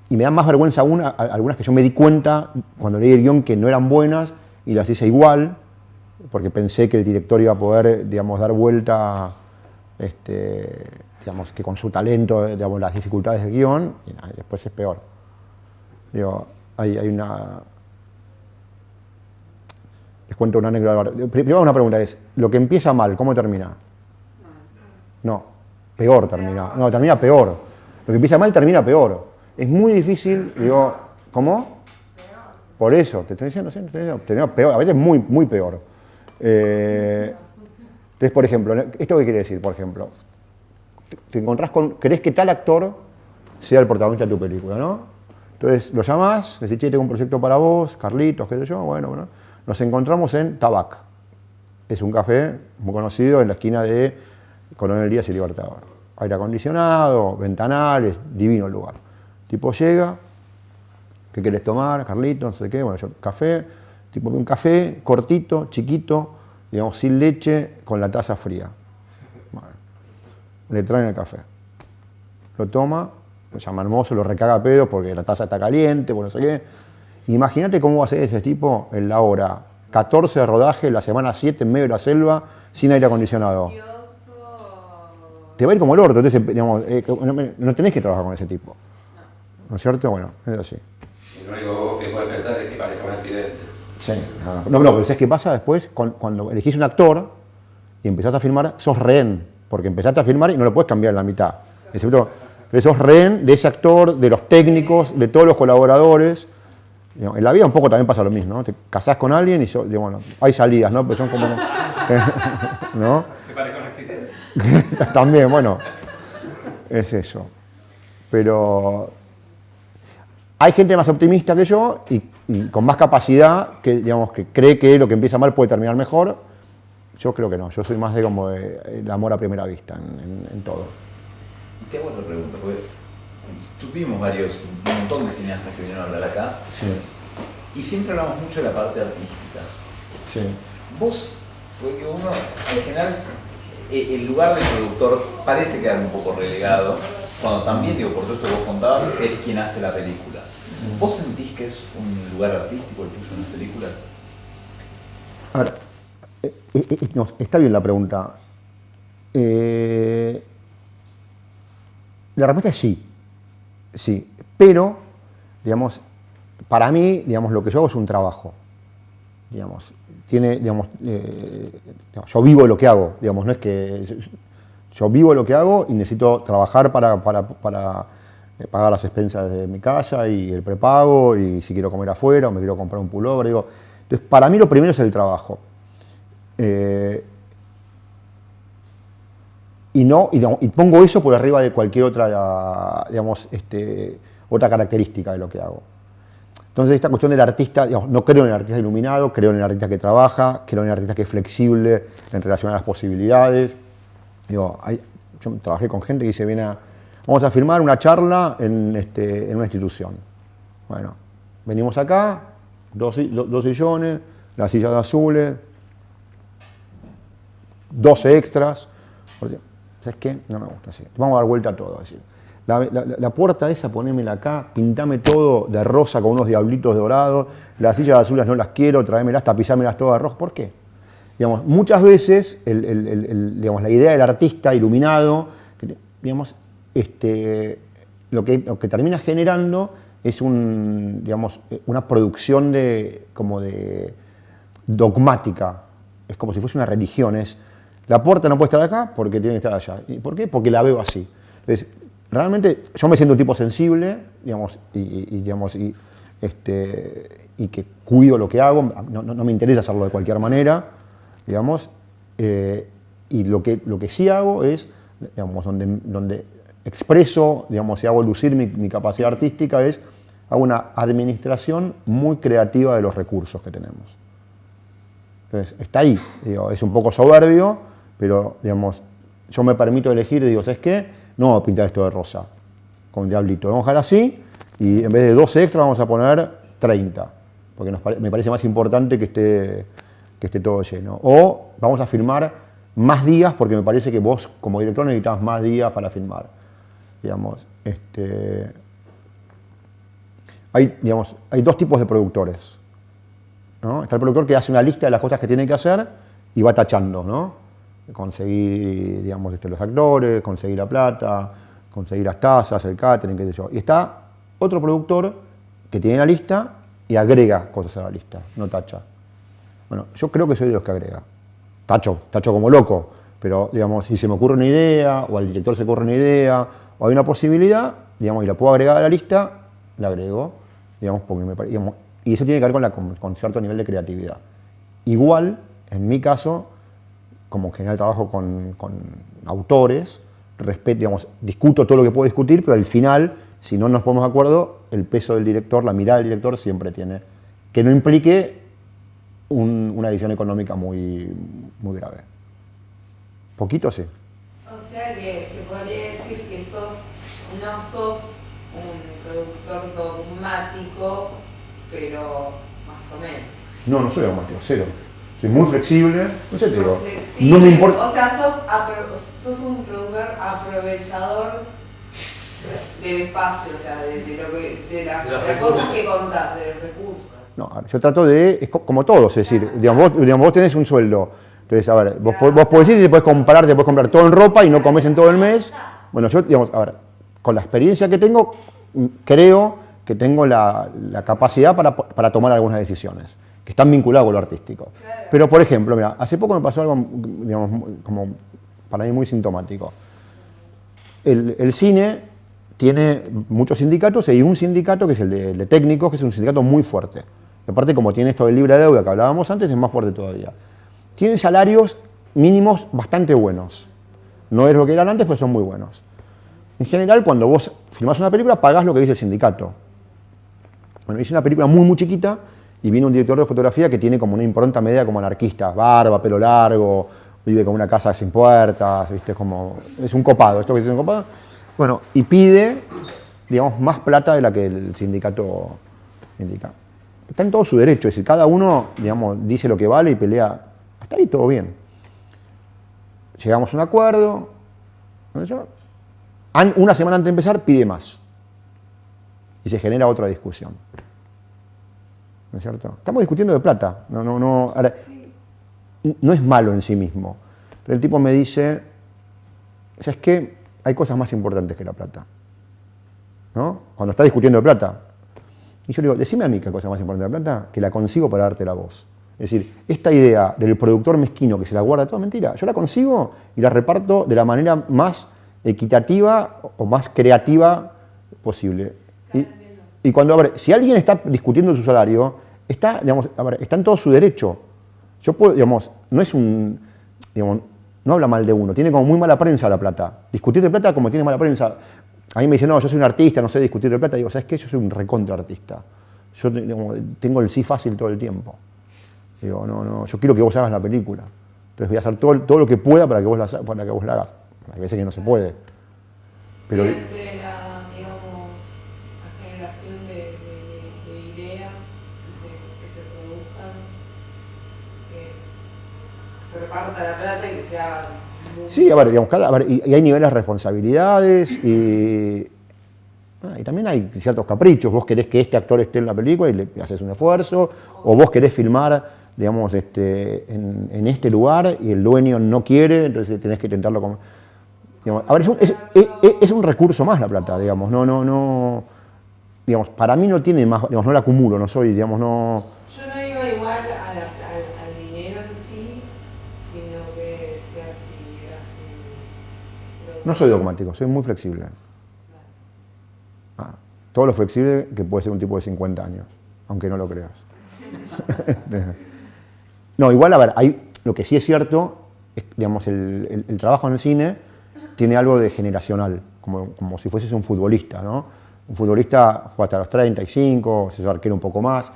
Y me dan más vergüenza algunas que yo me di cuenta cuando leí el guión que no eran buenas y las hice igual, porque pensé que el director iba a poder, digamos, dar vuelta, digamos, que con su talento, digamos, las dificultades del guión, y nada, después es peor. Digo, hay una... Les cuento una anécdota. Primero una pregunta es, ¿lo que empieza mal, cómo termina? No, peor termina. No, termina peor. Lo que empieza mal termina peor. Es muy difícil, digo, ¿cómo? Por eso, te estoy diciendo, termina peor, a veces muy, muy peor. Entonces, por ejemplo, ¿esto qué quiere decir? Por ejemplo, te encontrás querés que tal actor sea el protagonista de tu película, ¿no? Entonces lo llamás, le decís, che, tengo un proyecto para vos, Carlitos, qué sé yo, bueno. Nos encontramos en Tabac. Es un café muy conocido en la esquina de Coronel Díaz y Libertador. Aire acondicionado, ventanales, divino el lugar. El tipo llega, ¿qué querés tomar, Carlitos? No sé qué, bueno, yo café, tipo un café cortito, chiquito, digamos, sin leche, con la taza fría. Bueno, le traen el café. Lo toma, lo llama hermoso, lo recaga a pedo porque la taza está caliente, bueno, no sé qué. Imagínate cómo va a ser ese tipo en la hora 14 de rodaje, la semana 7 en medio de la selva, sin aire acondicionado. Te va a ir como el orto, entonces, digamos, no tenés que trabajar con ese tipo. ¿No es cierto? Bueno, es así. Lo único que puedes pensar es que parezca un accidente. Sí, no, pero ¿sabes qué pasa después? Cuando elegís un actor y empezás a filmar, sos rehén, porque empezaste a filmar y no lo puedes cambiar en la mitad. Excepto, sos rehén de ese actor, de los técnicos, de todos los colaboradores. En la vida un poco también pasa lo mismo, ¿no? Te casás con alguien y bueno, hay salidas, ¿no? Pero son como... ¿no? Que parezca un accidente. También, bueno, es eso. Pero hay gente más optimista que yo y con más capacidad que, digamos, que cree que lo que empieza mal puede terminar mejor. Yo creo que no, yo soy más de como el amor a primera vista en todo. Y te hago otra pregunta, porque tuvimos un montón de cineastas que vinieron a hablar acá, Sí. y siempre hablamos mucho de la parte artística. Sí. Vos, porque uno, en general, el lugar de productor parece quedar un poco relegado, cuando también, digo, por todo esto que vos contabas, es quien hace la película. ¿Vos sentís que es un lugar artístico el tuyo en las películas? Ahora, no, está bien la pregunta. La respuesta es sí. Sí, pero, digamos, para mí, digamos, lo que yo hago es un trabajo. Digamos, yo vivo lo que hago, digamos, no es que yo vivo lo que hago y necesito trabajar para pagar las expensas de mi casa y el prepago y si quiero comer afuera o me quiero comprar un pullover, digo. Entonces, para mí lo primero es el trabajo. Y pongo eso por arriba de cualquier otra, digamos, otra característica de lo que hago. Entonces, esta cuestión del artista, digamos, no creo en el artista iluminado, creo en el artista que trabaja, creo en el artista que es flexible en relación a las posibilidades. Digo, yo trabajé con gente que dice, vamos a firmar una charla en una institución. Bueno, venimos acá, dos sillones, las sillas azules, 12 extras. ¿Sabes qué? No me gusta así. Vamos a dar vuelta a todo. Así. La puerta esa, ponémela acá, pintame todo de rosa con unos diablitos dorados, las sillas azules no las quiero, tráemelas, tapizámelas todas de rojo. ¿Por qué? Digamos, muchas veces digamos, la idea del artista iluminado, digamos, lo que termina generando es una producción como de dogmática. Es como si fuese una religión. La puerta no puede estar acá porque tiene que estar allá. ¿Y por qué? Porque la veo así. Entonces, realmente yo me siento un tipo sensible, digamos, y que cuido lo que hago, no me interesa hacerlo de cualquier manera, digamos, y lo que sí hago es digamos, donde expreso, digamos, y hago lucir mi capacidad artística, hago una administración muy creativa de los recursos que tenemos. Entonces, está ahí, digo, es un poco soberbio, pero, digamos, yo me permito elegir, digo, ¿sabes qué? No vamos a pintar esto de rosa, con un diablito, vamos a dejar así, y en vez de 12 extras vamos a poner 30, porque me parece más importante que esté todo lleno. O vamos a filmar más días, porque me parece que vos, como director, necesitas más días para filmar. Digamos, hay dos tipos de productores, ¿no? Está el productor que hace una lista de las cosas que tiene que hacer y va tachando, ¿no? Conseguir, digamos, los actores, conseguir la plata, conseguir las tasas, el catering, qué sé yo. Y está otro productor que tiene la lista y agrega cosas a la lista, no tacha. Bueno, yo creo que soy de los que agrega. Tacho como loco, pero, digamos, si se me ocurre una idea, o al director se ocurre una idea, o hay una posibilidad, digamos, y la puedo agregar a la lista, la agrego, digamos, porque digamos, y eso tiene que ver con cierto nivel de creatividad. Igual, en mi caso, como en general trabajo con autores, digamos, discuto todo lo que puedo discutir, pero al final, si no nos ponemos de acuerdo, el peso del director, la mirada del director siempre tiene, que no implique una decisión económica muy, muy grave. Poquito sí. O sea que se podría decir que no sos un productor dogmático, pero más o menos. No soy dogmático, cero. Soy muy flexible, no sé, te digo, Flexible, no me importa. O sea, sos un productor aprovechador del espacio, o sea, de las cosas que contás, de los recursos. No, yo trato es como todos, es decir, digamos, vos tenés un sueldo. Entonces, a ver, vos podés ir y te podés comprar todo en ropa y no comes en todo el mes. Bueno, yo, digamos, a ver, con la experiencia que tengo, creo que tengo la capacidad para tomar algunas decisiones, que están vinculadas con lo artístico. Claro. Pero, por ejemplo, mira, hace poco me pasó algo, digamos, como para mí muy sintomático. El cine tiene muchos sindicatos y hay un sindicato que es el de técnicos, que es un sindicato muy fuerte. Y aparte, como tiene esto del libre deuda que hablábamos antes, es más fuerte todavía. Tienen salarios mínimos bastante buenos. No es lo que eran antes, pero son muy buenos. En general, cuando vos filmás una película, pagás lo que dice el sindicato. Bueno, hice una película muy, muy chiquita y vino un director de fotografía que tiene como una impronta media como anarquista, barba, pelo largo, vive con una casa sin puertas, ¿viste? Es un copado, esto que es un copado. Bueno, y pide, digamos, más plata de la que el sindicato indica. Está en todo su derecho, es decir, cada uno, digamos, dice lo que vale y pelea. Hasta ahí todo bien. Llegamos a un acuerdo. Una semana antes de empezar pide más. Y se genera otra discusión. ¿No es cierto? Estamos discutiendo de plata. Ahora, no es malo en sí mismo. Pero el tipo me dice, ¿sabes qué? Hay cosas más importantes que la plata. ¿No? Cuando está discutiendo de plata. Y yo le digo, decime a mí qué cosa más importante de la plata, que la consigo para darte la voz. Es decir, esta idea del productor mezquino que se la guarda toda, mentira. Yo la consigo y la reparto de la manera más equitativa o más creativa posible. Y cuando, a ver, si alguien está discutiendo su salario, está en todo su derecho. Yo puedo, digamos, no habla mal de uno, tiene como muy mala prensa la plata. Discutir de plata como tiene mala prensa. A mí me dicen, no, yo soy un artista, no sé discutir de plata. Digo, ¿sabes qué? Yo soy un recontra artista. Yo tengo el sí fácil todo el tiempo. Digo, no, yo quiero que vos hagas la película. Entonces voy a hacer todo lo que pueda para que vos la hagas. Hay veces que no se puede. Pero la generación de ideas que se produzcan, que se reparta la plata y que se haga. Sí, a ver, digamos, y hay niveles de responsabilidades y también hay ciertos caprichos. Vos querés que este actor esté en la película y le haces un esfuerzo, o vos querés filmar, digamos, en este lugar y el dueño no quiere, entonces tenés que intentarlo con... Digamos, a ver, es un recurso más la plata, digamos, no, digamos, para mí no tiene más, digamos, no la acumulo, no soy, digamos, no... Yo no iba igual al dinero en sí, sino que sea si eras un... No soy dogmático, soy muy flexible. Todo lo flexible que puede ser un tipo de 50 años, aunque no lo creas. No, igual, a ver, lo que sí es cierto, es, digamos, el trabajo en el cine tiene algo de generacional, como si fueses un futbolista, ¿no? Un futbolista juega hasta los 35, se arquero un poco más.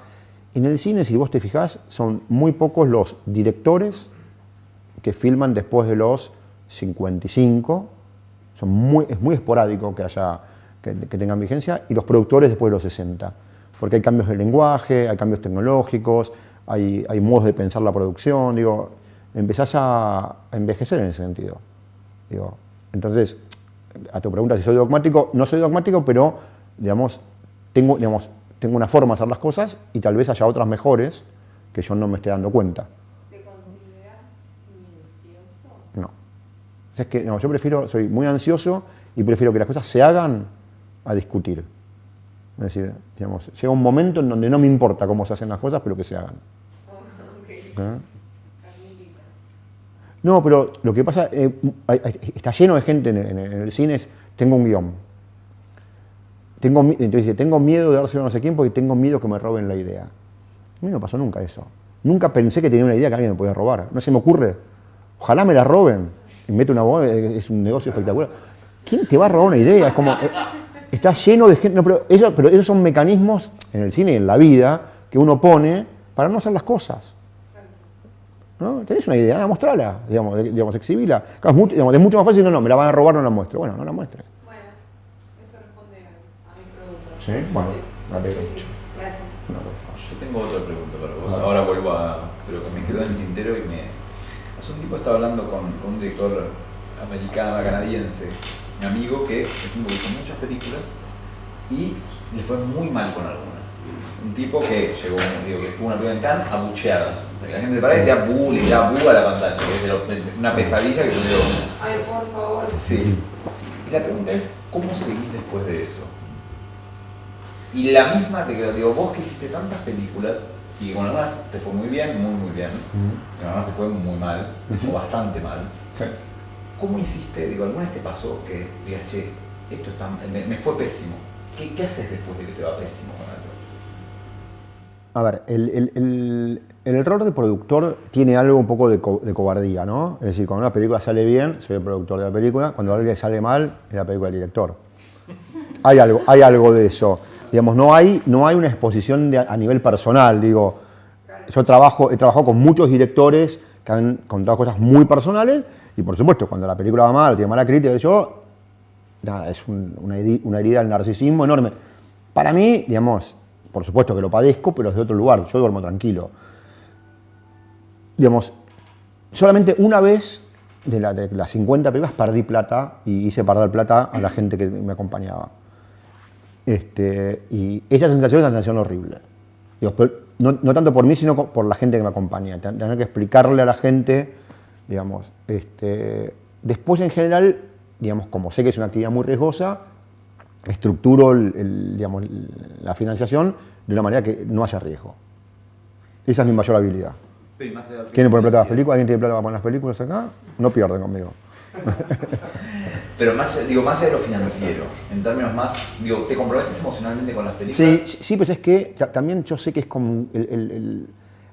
En el cine, si vos te fijás, son muy pocos los directores que filman después de los 55, es muy esporádico que tengan vigencia, y los productores después de los 60, porque hay cambios de lenguaje, hay cambios tecnológicos, hay modos de pensar la producción, digo, empezás a envejecer en ese sentido. Digo, entonces, a tu pregunta si soy dogmático, no soy dogmático, pero digamos, tengo una forma de hacer las cosas y tal vez haya otras mejores que yo no me esté dando cuenta. ¿Te consideras minucioso? No. O sea, es que no, yo soy muy ansioso y prefiero que las cosas se hagan a discutir. Es decir, digamos, llega un momento en donde no me importa cómo se hacen las cosas, pero que se hagan. Okay. ¿Eh? No, pero lo que pasa, está lleno de gente en el cine, tengo un guión. Entonces tengo miedo de dárselo a no sé quién porque tengo miedo que me roben la idea. A mí no pasó nunca eso. Nunca pensé que tenía una idea que alguien me podía robar. No se me ocurre. Ojalá me la roben. Y mete una bomba, es un negocio espectacular. ¿Quién te va a robar una idea? Es como, está lleno de gente. No, pero esos son mecanismos en el cine y en la vida que uno pone para no hacer las cosas. ¿No? ¿Tenés una idea? Mostrala, digamos, exhibila. Es mucho más fácil, no, me la van a robar, no la muestro. Bueno, no la muestre. Bueno, eso responde a mi pregunta. Sí, bueno, me alegro mucho. Gracias. No, por favor. Yo tengo otra pregunta para vos. Vale. Ahora vuelvo pero que me quedó en el tintero y hace un tiempo estaba hablando con un director canadiense, mi amigo, que hizo muchas películas y le fue muy mal con algunas. Un tipo que llegó, que estuvo una película en Cannes abucheada. O sea, que la gente se paraba y decía bu, le da bu a la pantalla, que es una pesadilla que yo digo. Ay, por favor. Sí. Y la pregunta es, ¿cómo seguís después de eso? Y la misma te quedó, digo, vos que hiciste tantas películas y que con algunas te fue muy bien, muy bien, y con algunas te fue muy mal, o bastante mal. Sí. ¿Cómo hiciste? Digo, ¿alguna vez te pasó que digas, che, esto me fue pésimo? ¿Qué haces después de que te va pésimo con algo? A ver, el error de productor tiene algo un poco de cobardía, ¿no? Es decir, cuando una película sale bien, soy el productor de la película, cuando algo sale mal, es la película del director. Hay algo de eso. Digamos, no hay una exposición a nivel personal, digo. Yo he trabajado con muchos directores que han contado cosas muy personales y, por supuesto, cuando la película va mal o tiene mala crítica, nada, es una herida del narcisismo enorme. Para mí, digamos, por supuesto que lo padezco, pero es de otro lugar, yo duermo tranquilo. Digamos, solamente una vez de las 50 películas perdí plata y hice perder plata a la gente que me acompañaba. Y esa sensación es una sensación horrible. Digo, no tanto por mí, sino por la gente que me acompaña. Tener que explicarle a la gente, digamos. Después, en general, digamos, como sé que es una actividad muy riesgosa, estructuro la financiación de una manera que no haya riesgo. Esa es mi mayor habilidad. ¿Quieren poner plata a las películas? ¿Alguien tiene plata para poner las películas acá? No pierden conmigo. Pero más allá de lo financiero, en términos más, ¿te comprometes emocionalmente con las películas? Sí, pues es que también yo sé que es como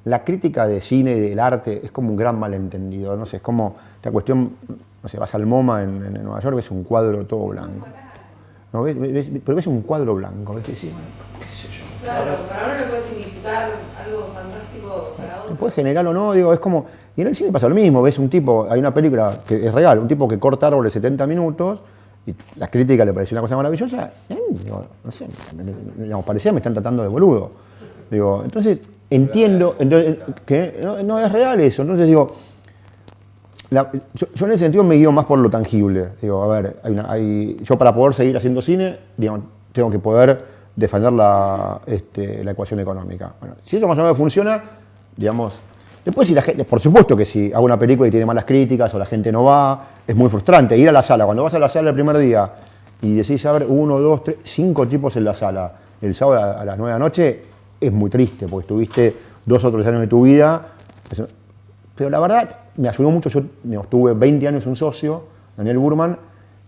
la crítica de cine y del arte es como un gran malentendido, no sé, es como esta cuestión, no sé, vas al MoMA en Nueva York, ves un cuadro todo blanco. ¿No? Pero ves un cuadro blanco, ¿ves? Sí, qué sé yo. Claro, para uno le puede significar algo fantástico para otro. Puede generar o no, digo, es como... Y en el cine pasa lo mismo, ves un tipo, hay una película que es real, un tipo que corta árboles 70 minutos, y la crítica le pareció una cosa maravillosa, digo, no sé, parecía que me están tratando de boludo. Digo, entonces, entiendo que no es real eso, entonces digo... Yo en ese sentido me guío más por lo tangible. Digo, a ver, yo para poder seguir haciendo cine, digamos, tengo que poder defender la ecuación económica. Bueno, si eso más o menos funciona, digamos... Después, si la gente, por supuesto que si hago una película y tiene malas críticas o la gente no va, es muy frustrante. Ir a la sala, cuando vas a la sala el primer día y decís, a ver, 1, 2, 3, 5 tipos en la sala, el sábado a las 9 de la noche, es muy triste, porque estuviste 2 o 3 años de tu vida. Pero la verdad, me ayudó mucho. Yo tuve 20 años un socio, Daniel Burman,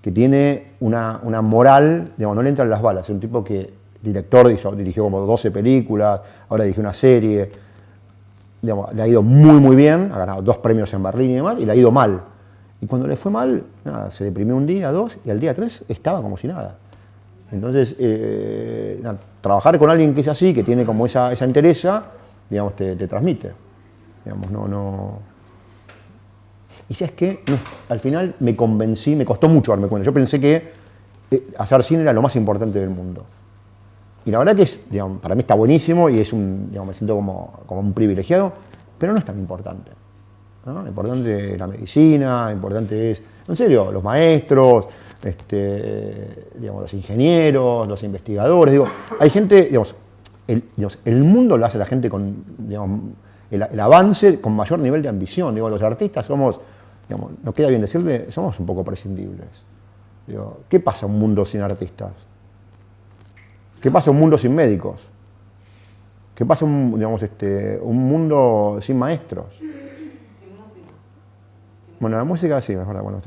que tiene una moral, digamos, no le entran las balas. Es un tipo que, director, dirigió como 12 películas, ahora dirigió una serie. Digamos, le ha ido muy, muy bien, ha ganado 2 premios en Berlín y demás, y le ha ido mal. Y cuando le fue mal, nada, se deprimió un día, 2, y al día 3 estaba como si nada. Entonces, nada, trabajar con alguien que es así, que tiene como esa entereza, digamos, te transmite. Digamos, no. Y sabes qué, no, al final me convencí, me costó mucho darme cuenta. Yo pensé que hacer cine era lo más importante del mundo. Y la verdad que es, digamos, para mí está buenísimo y es digamos, me siento como un privilegiado, pero no es tan importante, ¿no? Lo importante es la medicina, lo importante es, en serio, los maestros, digamos, los ingenieros, los investigadores. Digo, hay gente, digamos, el mundo lo hace la gente con, digamos, el avance con mayor nivel de ambición. Digo, los artistas somos, digamos, no queda bien decirle, somos un poco prescindibles. Digo, ¿qué pasa en un mundo sin artistas? ¿Qué pasa en un mundo sin médicos? ¿Qué pasa en un mundo sin maestros? Sin música. Bueno, la música sí, mejor. Bueno,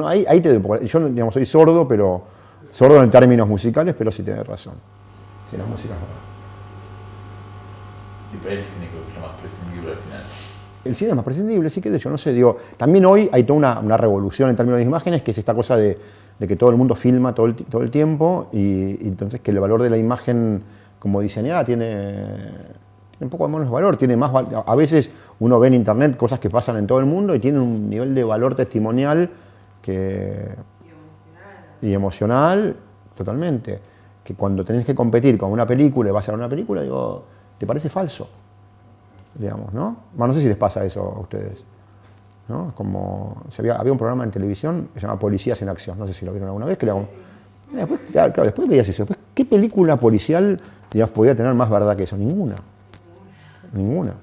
ahí te doy un poco. Yo, digamos, soy sordo, pero sordo en términos musicales, pero sí tienes razón. Sí, la música es verdad. Sí, pero el cine creo que es lo más prescindible al final. El cine es más prescindible, sí, que de hecho, no sé, digo, también hoy hay toda una revolución en términos de imágenes, que es esta cosa de que todo el mundo filma todo el tiempo, y entonces que el valor de la imagen como diseñada tiene un poco menos valor, tiene más a veces uno ve en internet cosas que pasan en todo el mundo y tiene un nivel de valor testimonial y emocional totalmente, que cuando tenés que competir con una película y vas a ver una película, digo, te parece falso, digamos, ¿no? Bueno, no sé si les pasa eso a ustedes, ¿no? Como, había un programa en televisión que se llama Policías en Acción, no sé si lo vieron alguna vez, que era como, después, claro, después veías eso, después, ¿qué película policial, digamos, podía tener más verdad que eso? Ninguna. Ninguna.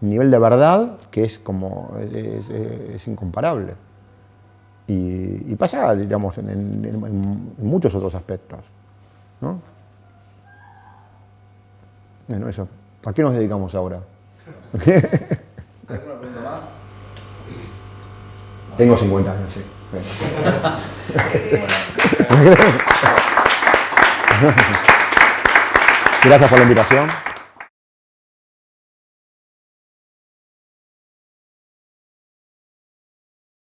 Un nivel de verdad que es como, es incomparable. Y pasa, digamos, en muchos otros aspectos, ¿no? Bueno, eso. ¿A qué nos dedicamos ahora? ¿Alguna pregunta más? Tengo 50 años, sí. Gracias por la invitación.